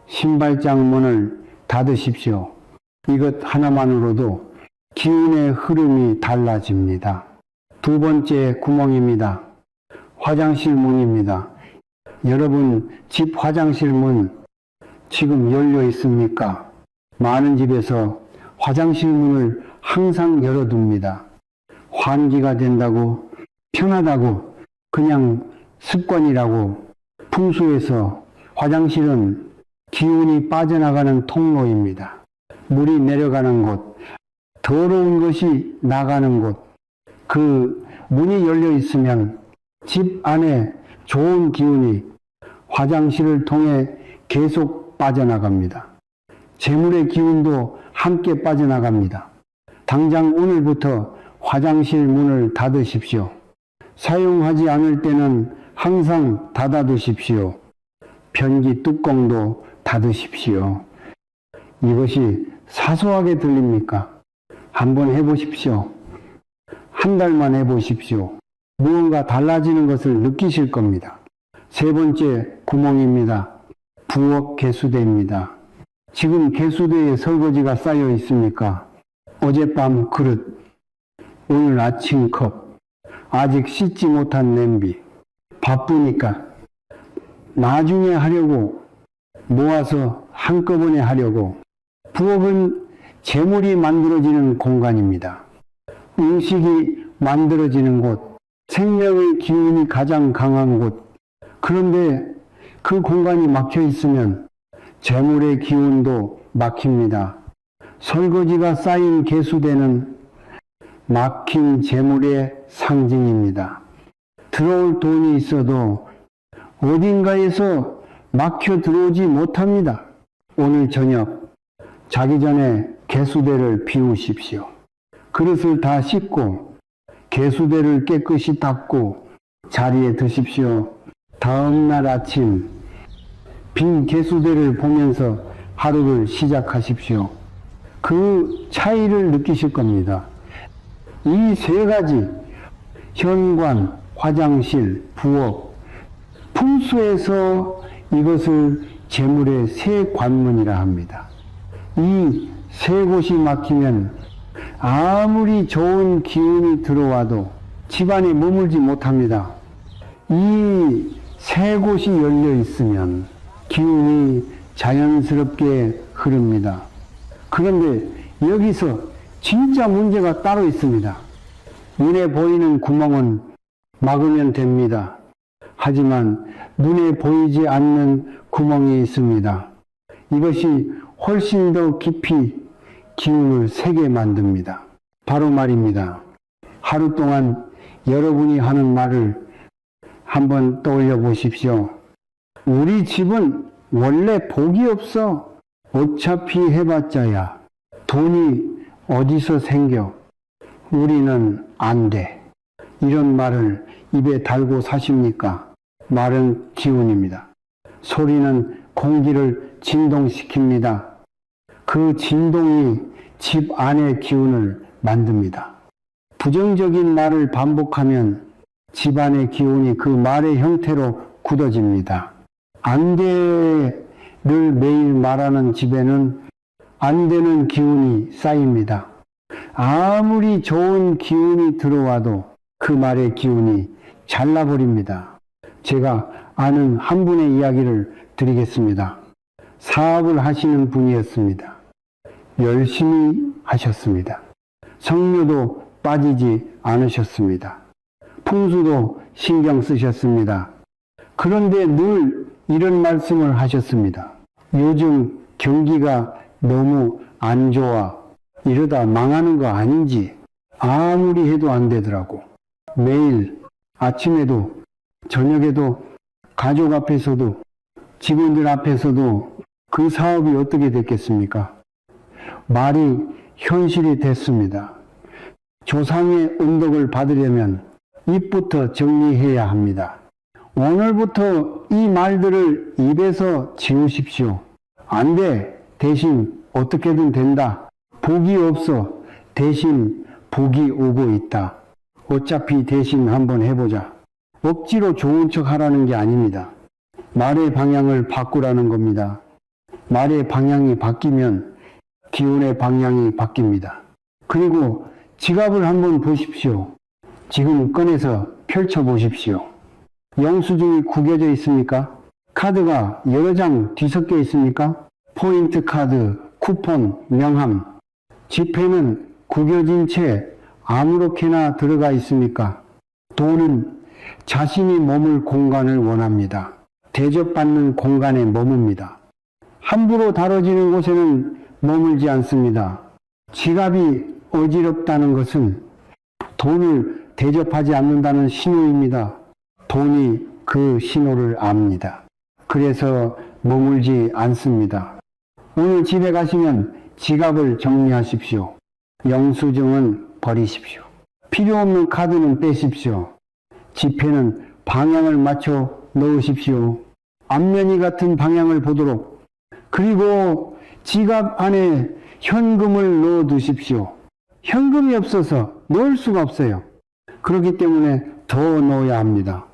신발장 문을 닫으십시오. 이것 하나만으로도 기운의 흐름이 달라집니다. 두 번째 구멍입니다. 화장실 문입니다. 여러분 집 화장실 문 지금 열려 있습니까? 많은 집에서 화장실 문을 항상 열어둡니다. 환기가 된다고, 편하다고, 그냥 습관이라고. 풍수에서 화장실은 기운이 빠져나가는 통로입니다. 물이 내려가는 곳, 더러운 것이 나가는 곳, 그 문이 열려 있으면 집 안에 좋은 기운이 화장실을 통해 계속 빠져나갑니다. 재물의 기운도 함께 빠져나갑니다. 당장 오늘부터 화장실 문을 닫으십시오. 사용하지 않을 때는 항상 닫아두십시오. 변기 뚜껑도 닫으십시오. 이것이 사소하게 들립니까? 한번 해보십시오. 한 달만 해보십시오. 무언가 달라지는 것을 느끼실 겁니다. 세 번째 구멍입니다. 부엌 개수대입니다. 지금 개수대에 설거지가 쌓여 있습니까? 어젯밤 그릇, 오늘 아침 컵, 아직 씻지 못한 냄비. 바쁘니까 나중에 하려고 모아서 한꺼번에 하려고. 부엌은 재물이 만들어지는 공간입니다. 음식이 만들어지는 곳, 생명의 기운이 가장 강한 곳. 그런데 그 공간이 막혀 있으면 재물의 기운도 막힙니다. 설거지가 쌓인 개수대는 막힌 재물의 상징입니다. 들어올 돈이 있어도 어딘가에서 막혀 들어오지 못합니다. 오늘 저녁 자기 전에 개수대를 비우십시오. 그릇을 다 씻고 개수대를 깨끗이 닦고 자리에 드십시오. 다음 날 아침 빈 개수대를 보면서 하루를 시작하십시오. 그 차이를 느끼실 겁니다. 이 세 가지, 현관, 화장실, 부엌, 풍수에서 이것을 재물의 세 관문이라 합니다. 이 세 곳이 막히면 아무리 좋은 기운이 들어와도 집안에 머물지 못합니다. 이 세 곳이 열려 있으면 기운이 자연스럽게 흐릅니다. 그런데 여기서 진짜 문제가 따로 있습니다. 눈에 보이는 구멍은 막으면 됩니다. 하지만 눈에 보이지 않는 구멍이 있습니다. 이것이 훨씬 더 깊이 기운을 세게 만듭니다. 바로 말입니다. 하루 동안 여러분이 하는 말을 한번 떠올려 보십시오. 우리 집은 원래 복이 없어. 어차피 해봤자야. 돈이 어디서 생겨. 우리는 안 돼. 이런 말을 입에 달고 사십니까? 말은 기운입니다. 소리는 공기를 진동시킵니다. 그 진동이 집 안의 기운을 만듭니다. 부정적인 말을 반복하면 집안의 기운이 그 말의 형태로 굳어집니다. 안 돼를 매일 말하는 집에는 안 되는 기운이 쌓입니다. 아무리 좋은 기운이 들어와도 그 말의 기운이 잘라버립니다. 제가 아는 한 분의 이야기를 드리겠습니다. 사업을 하시는 분이었습니다. 열심히 하셨습니다. 성묘도 빠지지 않으셨습니다. 풍수도 신경 쓰셨습니다. 그런데 늘 이런 말씀을 하셨습니다. 요즘 경기가 너무 안 좋아. 이러다 망하는 거 아닌지. 아무리 해도 안 되더라고. 매일 아침에도 저녁에도 가족 앞에서도 직원들 앞에서도 그 사업이 어떻게 됐겠습니까? 말이 현실이 됐습니다. 조상의 은덕을 받으려면 입부터 정리해야 합니다. 오늘부터 이 말들을 입에서 지우십시오. 안 돼. 대신 어떻게든 된다. 복이 없어. 대신 복이 오고 있다. 어차피 대신 한번 해보자. 억지로 좋은 척 하라는 게 아닙니다. 말의 방향을 바꾸라는 겁니다. 말의 방향이 바뀌면 기운의 방향이 바뀝니다. 그리고 지갑을 한번 보십시오. 지금 꺼내서 펼쳐 보십시오. 영수증이 구겨져 있습니까? 카드가 여러 장 뒤섞여 있습니까? 포인트 카드, 쿠폰, 명함, 지폐는 구겨진 채 아무렇게나 들어가 있습니까? 돈은 자신이 머물 공간을 원합니다. 대접받는 공간에 머뭅니다. 함부로 다뤄지는 곳에는 머물지 않습니다. 지갑이 어지럽다는 것은 돈을 대접하지 않는다는 신호입니다. 돈이 그 신호를 압니다. 그래서 머물지 않습니다. 오늘 집에 가시면 지갑을 정리하십시오. 영수증은 버리십시오. 필요 없는 카드는 빼십시오. 지폐는 방향을 맞춰 넣으십시오. 앞면이 같은 방향을 보도록. 그리고 지갑 안에 현금을 넣어 두십시오. 현금이 없어서 넣을 수가 없어요. 그렇기 때문에 더 넣어야 합니다.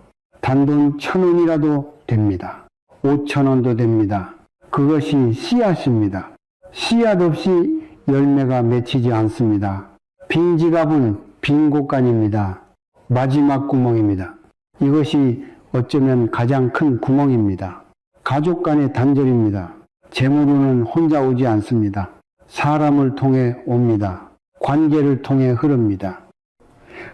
단돈 1,000원이라도 됩니다. 5,000원도 됩니다. 그것이 씨앗입니다. 씨앗 없이 열매가 맺히지 않습니다. 빈 지갑은 빈 곳간입니다. 마지막 구멍입니다. 이것이 어쩌면 가장 큰 구멍입니다. 가족 간의 단절입니다. 재물은 혼자 오지 않습니다. 사람을 통해 옵니다. 관계를 통해 흐릅니다.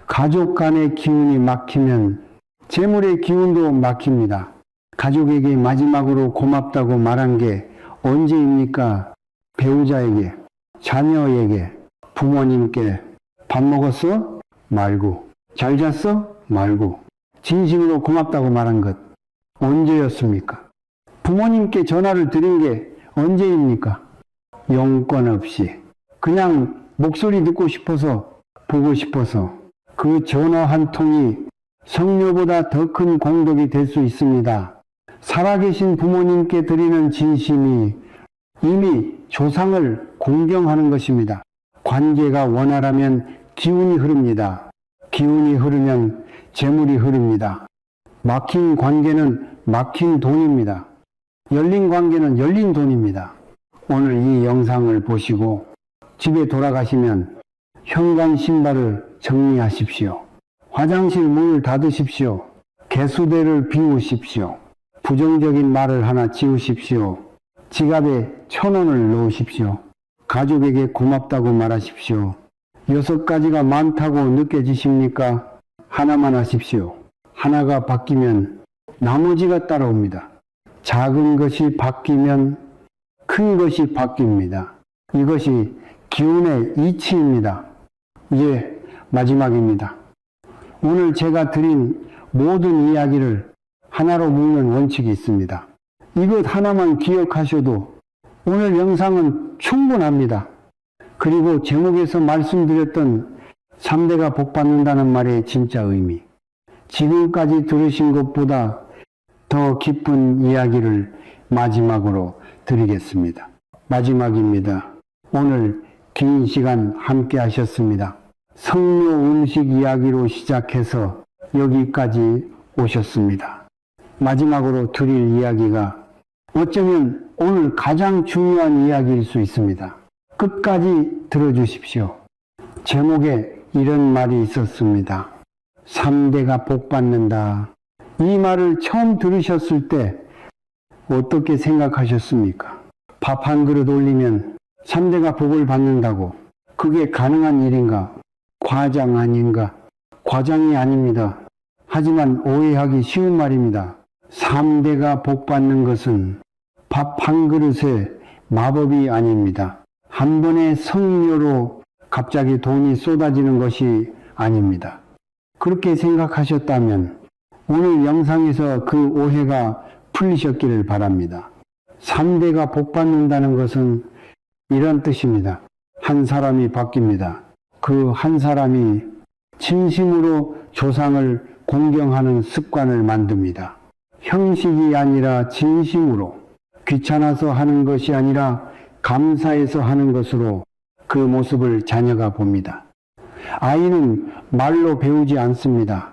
가족 간의 기운이 막히면 재물의 기운도 막힙니다. 가족에게 마지막으로 고맙다고 말한 게 언제입니까? 배우자에게, 자녀에게, 부모님께 밥 먹었어? 말고. 잘 잤어? 말고. 진심으로 고맙다고 말한 것 언제였습니까? 부모님께 전화를 드린 게 언제입니까? 용건 없이 그냥 목소리 듣고 싶어서, 보고 싶어서 그 전화 한 통이 성녀보다 더 큰 공덕이 될 수 있습니다. 살아계신 부모님께 드리는 진심이 이미 조상을 공경하는 것입니다. 관계가 원활하면 기운이 흐릅니다. 기운이 흐르면 재물이 흐릅니다. 막힌 관계는 막힌 돈입니다. 열린 관계는 열린 돈입니다. 오늘 이 영상을 보시고 집에 돌아가시면 현관 신발을 정리하십시오. 화장실 문을 닫으십시오. 개수대를 비우십시오. 부정적인 말을 하나 지우십시오. 지갑에 1,000원을 넣으십시오. 가족에게 고맙다고 말하십시오. 6가지가 많다고 느껴지십니까? 하나만 하십시오. 하나가 바뀌면 나머지가 따라옵니다. 작은 것이 바뀌면 큰 것이 바뀝니다. 이것이 기운의 이치입니다. 이제 마지막입니다. 오늘 제가 드린 모든 이야기를 하나로 묶는 원칙이 있습니다. 이것 하나만 기억하셔도 오늘 영상은 충분합니다. 그리고 제목에서 말씀드렸던 3대가 복받는다는 말의 진짜 의미, 지금까지 들으신 것보다 더 깊은 이야기를 마지막으로 드리겠습니다. 마지막입니다. 오늘 긴 시간 함께 하셨습니다. 성묘 음식 이야기로 시작해서 여기까지 오셨습니다. 마지막으로 드릴 이야기가 어쩌면 오늘 가장 중요한 이야기일 수 있습니다. 끝까지 들어주십시오. 제목에 이런 말이 있었습니다. 3대가 복받는다. 이 말을 처음 들으셨을 때 어떻게 생각하셨습니까? 밥 한 그릇 올리면 3대가 복을 받는다고 그게 가능한 일인가? 과장 아닌가? 과장이 아닙니다. 하지만 오해하기 쉬운 말입니다. 3대가 복받는 것은 밥 한 그릇에 마법이 아닙니다. 한 번의 성료로 갑자기 돈이 쏟아지는 것이 아닙니다. 그렇게 생각하셨다면 오늘 영상에서 그 오해가 풀리셨기를 바랍니다. 3대가 복받는다는 것은 이런 뜻입니다. 한 사람이 바뀝니다. 그 한 사람이 진심으로 조상을 공경하는 습관을 만듭니다. 형식이 아니라 진심으로, 귀찮아서 하는 것이 아니라 감사해서 하는 것으로 그 모습을 자녀가 봅니다. 아이는 말로 배우지 않습니다.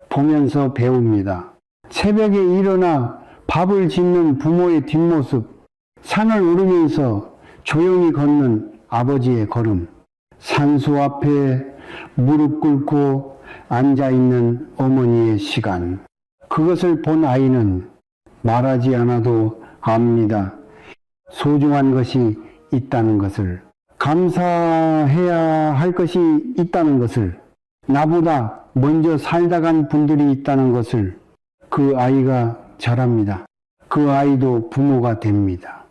보면서 배웁니다. 새벽에 일어나 밥을 짓는 부모의 뒷모습, 산을 오르면서 조용히 걷는 아버지의 걸음, 산소 앞에 무릎 꿇고 앉아있는 어머니의 시간, 그것을 본 아이는 말하지 않아도 압니다. 소중한 것이 있다는 것을, 감사해야 할 것이 있다는 것을, 나보다 먼저 살다 간 분들이 있다는 것을 그 아이가 잘합니다. 그 아이도 부모가 됩니다.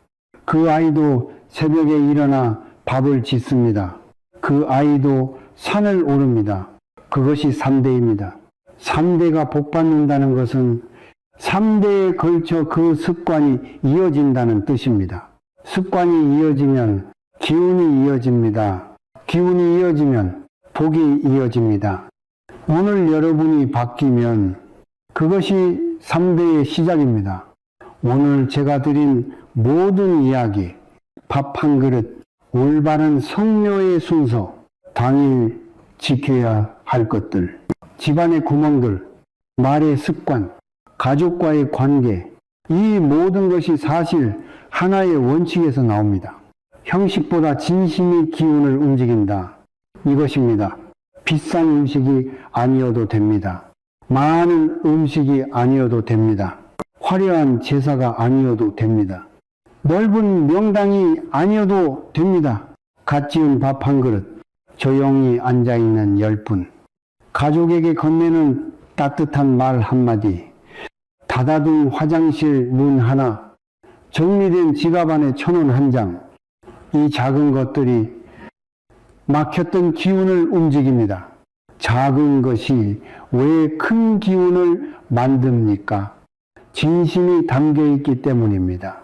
그 아이도 새벽에 일어나 밥을 짓습니다. 그 아이도 산을 오릅니다. 그것이 3대입니다. 3대가 복받는다는 것은 3대에 걸쳐 그 습관이 이어진다는 뜻입니다. 습관이 이어지면 기운이 이어집니다. 기운이 이어지면 복이 이어집니다. 오늘 여러분이 바뀌면 그것이 3대의 시작입니다. 오늘 제가 드린 모든 이야기, 밥 한 그릇, 올바른 성묘의 순서, 당일 지켜야 할 것들, 집안의 구멍들, 말의 습관, 가족과의 관계, 이 모든 것이 사실 하나의 원칙에서 나옵니다. 형식보다 진심이 기운을 움직인다. 이것입니다. 비싼 음식이 아니어도 됩니다. 많은 음식이 아니어도 됩니다. 화려한 제사가 아니어도 됩니다. 넓은 명당이 아니어도 됩니다. 갓 지은 밥 한 그릇, 조용히 앉아있는 10분, 가족에게 건네는 따뜻한 말 한마디, 닫아둔 화장실 문 하나, 정리된 지갑 안에 1,000원 한 장, 이 작은 것들이 막혔던 기운을 움직입니다. 작은 것이 왜 큰 기운을 만듭니까? 진심이 담겨 있기 때문입니다.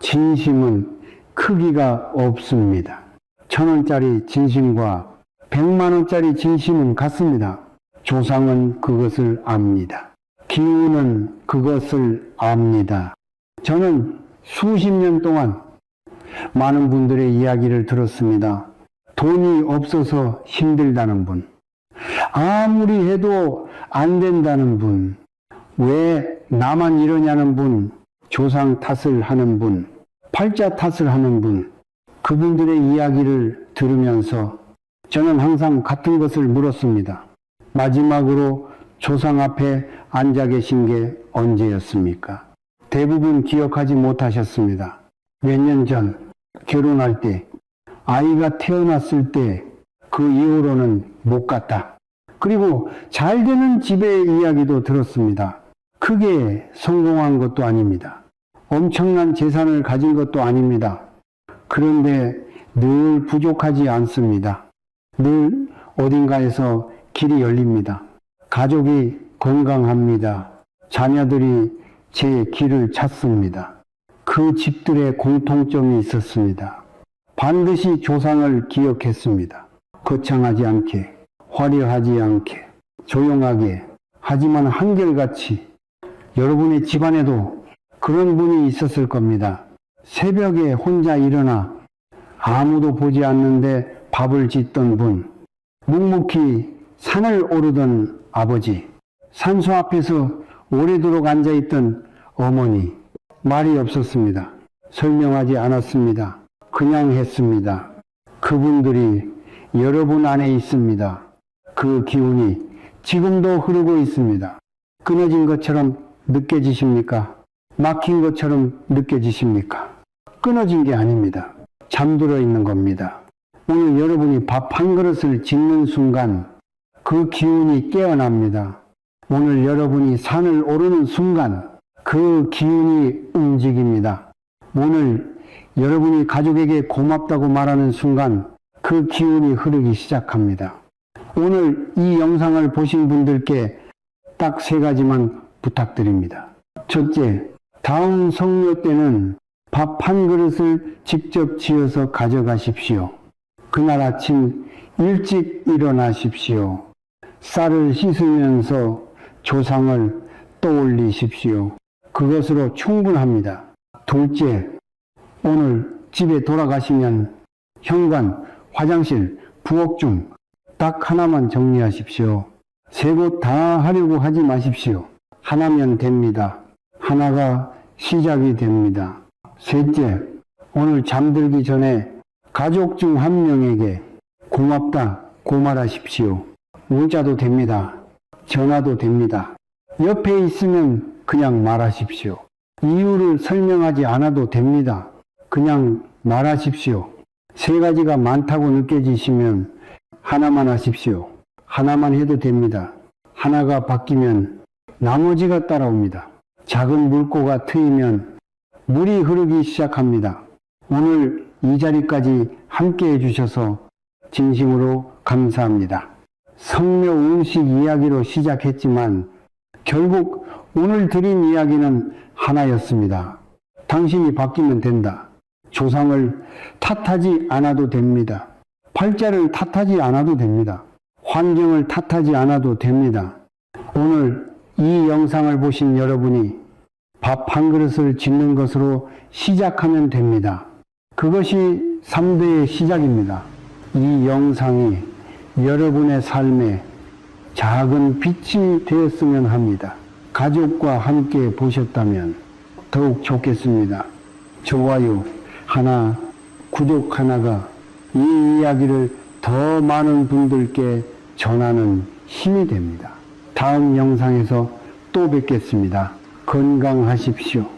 진심은 크기가 없습니다. 1,000원짜리 진심과 100만원짜리 진심은 같습니다. 조상은 그것을 압니다. 기운은 그것을 압니다. 저는 수십 년 동안 많은 분들의 이야기를 들었습니다. 돈이 없어서 힘들다는 분, 아무리 해도 안 된다는 분, 왜 나만 이러냐는 분, 조상 탓을 하는 분, 팔자 탓을 하는 분, 그분들의 이야기를 들으면서 저는 항상 같은 것을 물었습니다. 마지막으로 조상 앞에 앉아 계신 게 언제였습니까? 대부분 기억하지 못하셨습니다. 몇 년 전 결혼할 때, 아이가 태어났을 때 그 이후로는 못 갔다. 그리고 잘 되는 집의 이야기도 들었습니다. 크게 성공한 것도 아닙니다. 엄청난 재산을 가진 것도 아닙니다. 그런데 늘 부족하지 않습니다. 늘 어딘가에서 길이 열립니다. 가족이 건강합니다. 자녀들이 제 길을 찾습니다. 그 집들의 공통점이 있었습니다. 반드시 조상을 기억했습니다. 거창하지 않게, 화려하지 않게, 조용하게, 하지만 한결같이. 여러분의 집안에도 그런 분이 있었을 겁니다. 새벽에 혼자 일어나 아무도 보지 않는데 밥을 짓던 분, 묵묵히 산을 오르던 아버지, 산소 앞에서 오래도록 앉아있던 어머니, 말이 없었습니다. 설명하지 않았습니다. 그냥 했습니다. 그분들이 여러분 안에 있습니다. 그 기운이 지금도 흐르고 있습니다. 끊어진 것처럼 느껴지십니까? 막힌 것처럼 느껴지십니까? 끊어진 게 아닙니다. 잠들어 있는 겁니다. 오늘 여러분이 밥 한 그릇을 짓는 순간 그 기운이 깨어납니다. 오늘 여러분이 산을 오르는 순간 그 기운이 움직입니다. 오늘 여러분이 가족에게 고맙다고 말하는 순간 그 기운이 흐르기 시작합니다. 오늘 이 영상을 보신 분들께 딱 3가지만 부탁드립니다. 첫째, 다음 성묘 때는 밥 한 그릇을 직접 지어서 가져가십시오. 그날 아침 일찍 일어나십시오. 쌀을 씻으면서 조상을 떠올리십시오. 그것으로 충분합니다. 둘째, 오늘 집에 돌아가시면 현관, 화장실, 부엌 중 딱 하나만 정리하십시오. 3곳 다 하려고 하지 마십시오. 하나면 됩니다. 하나가 시작이 됩니다. 셋째, 오늘 잠들기 전에 가족 중 한 명에게 고맙다, 고말하십시오. 문자도 됩니다. 전화도 됩니다. 옆에 있으면 그냥 말하십시오. 이유를 설명하지 않아도 됩니다. 그냥 말하십시오. 3가지가 많다고 느껴지시면 하나만 하십시오. 하나만 해도 됩니다. 하나가 바뀌면 나머지가 따라옵니다. 작은 물고가 트이면 물이 흐르기 시작합니다. 오늘 이 자리까지 함께 해주셔서 진심으로 감사합니다. 성묘 음식 이야기로 시작했지만 결국 오늘 드린 이야기는 하나였습니다. 당신이 바뀌면 된다. 조상을 탓하지 않아도 됩니다. 팔자를 탓하지 않아도 됩니다. 환경을 탓하지 않아도 됩니다. 오늘 이 영상을 보신 여러분이 밥 한 그릇을 짓는 것으로 시작하면 됩니다. 그것이 3대의 시작입니다. 이 영상이 여러분의 삶에 작은 빛이 되었으면 합니다. 가족과 함께 보셨다면 더욱 좋겠습니다. 좋아요 하나, 구독 하나가 이 이야기를 더 많은 분들께 전하는 힘이 됩니다. 다음 영상에서 또 뵙겠습니다. 건강하십시오.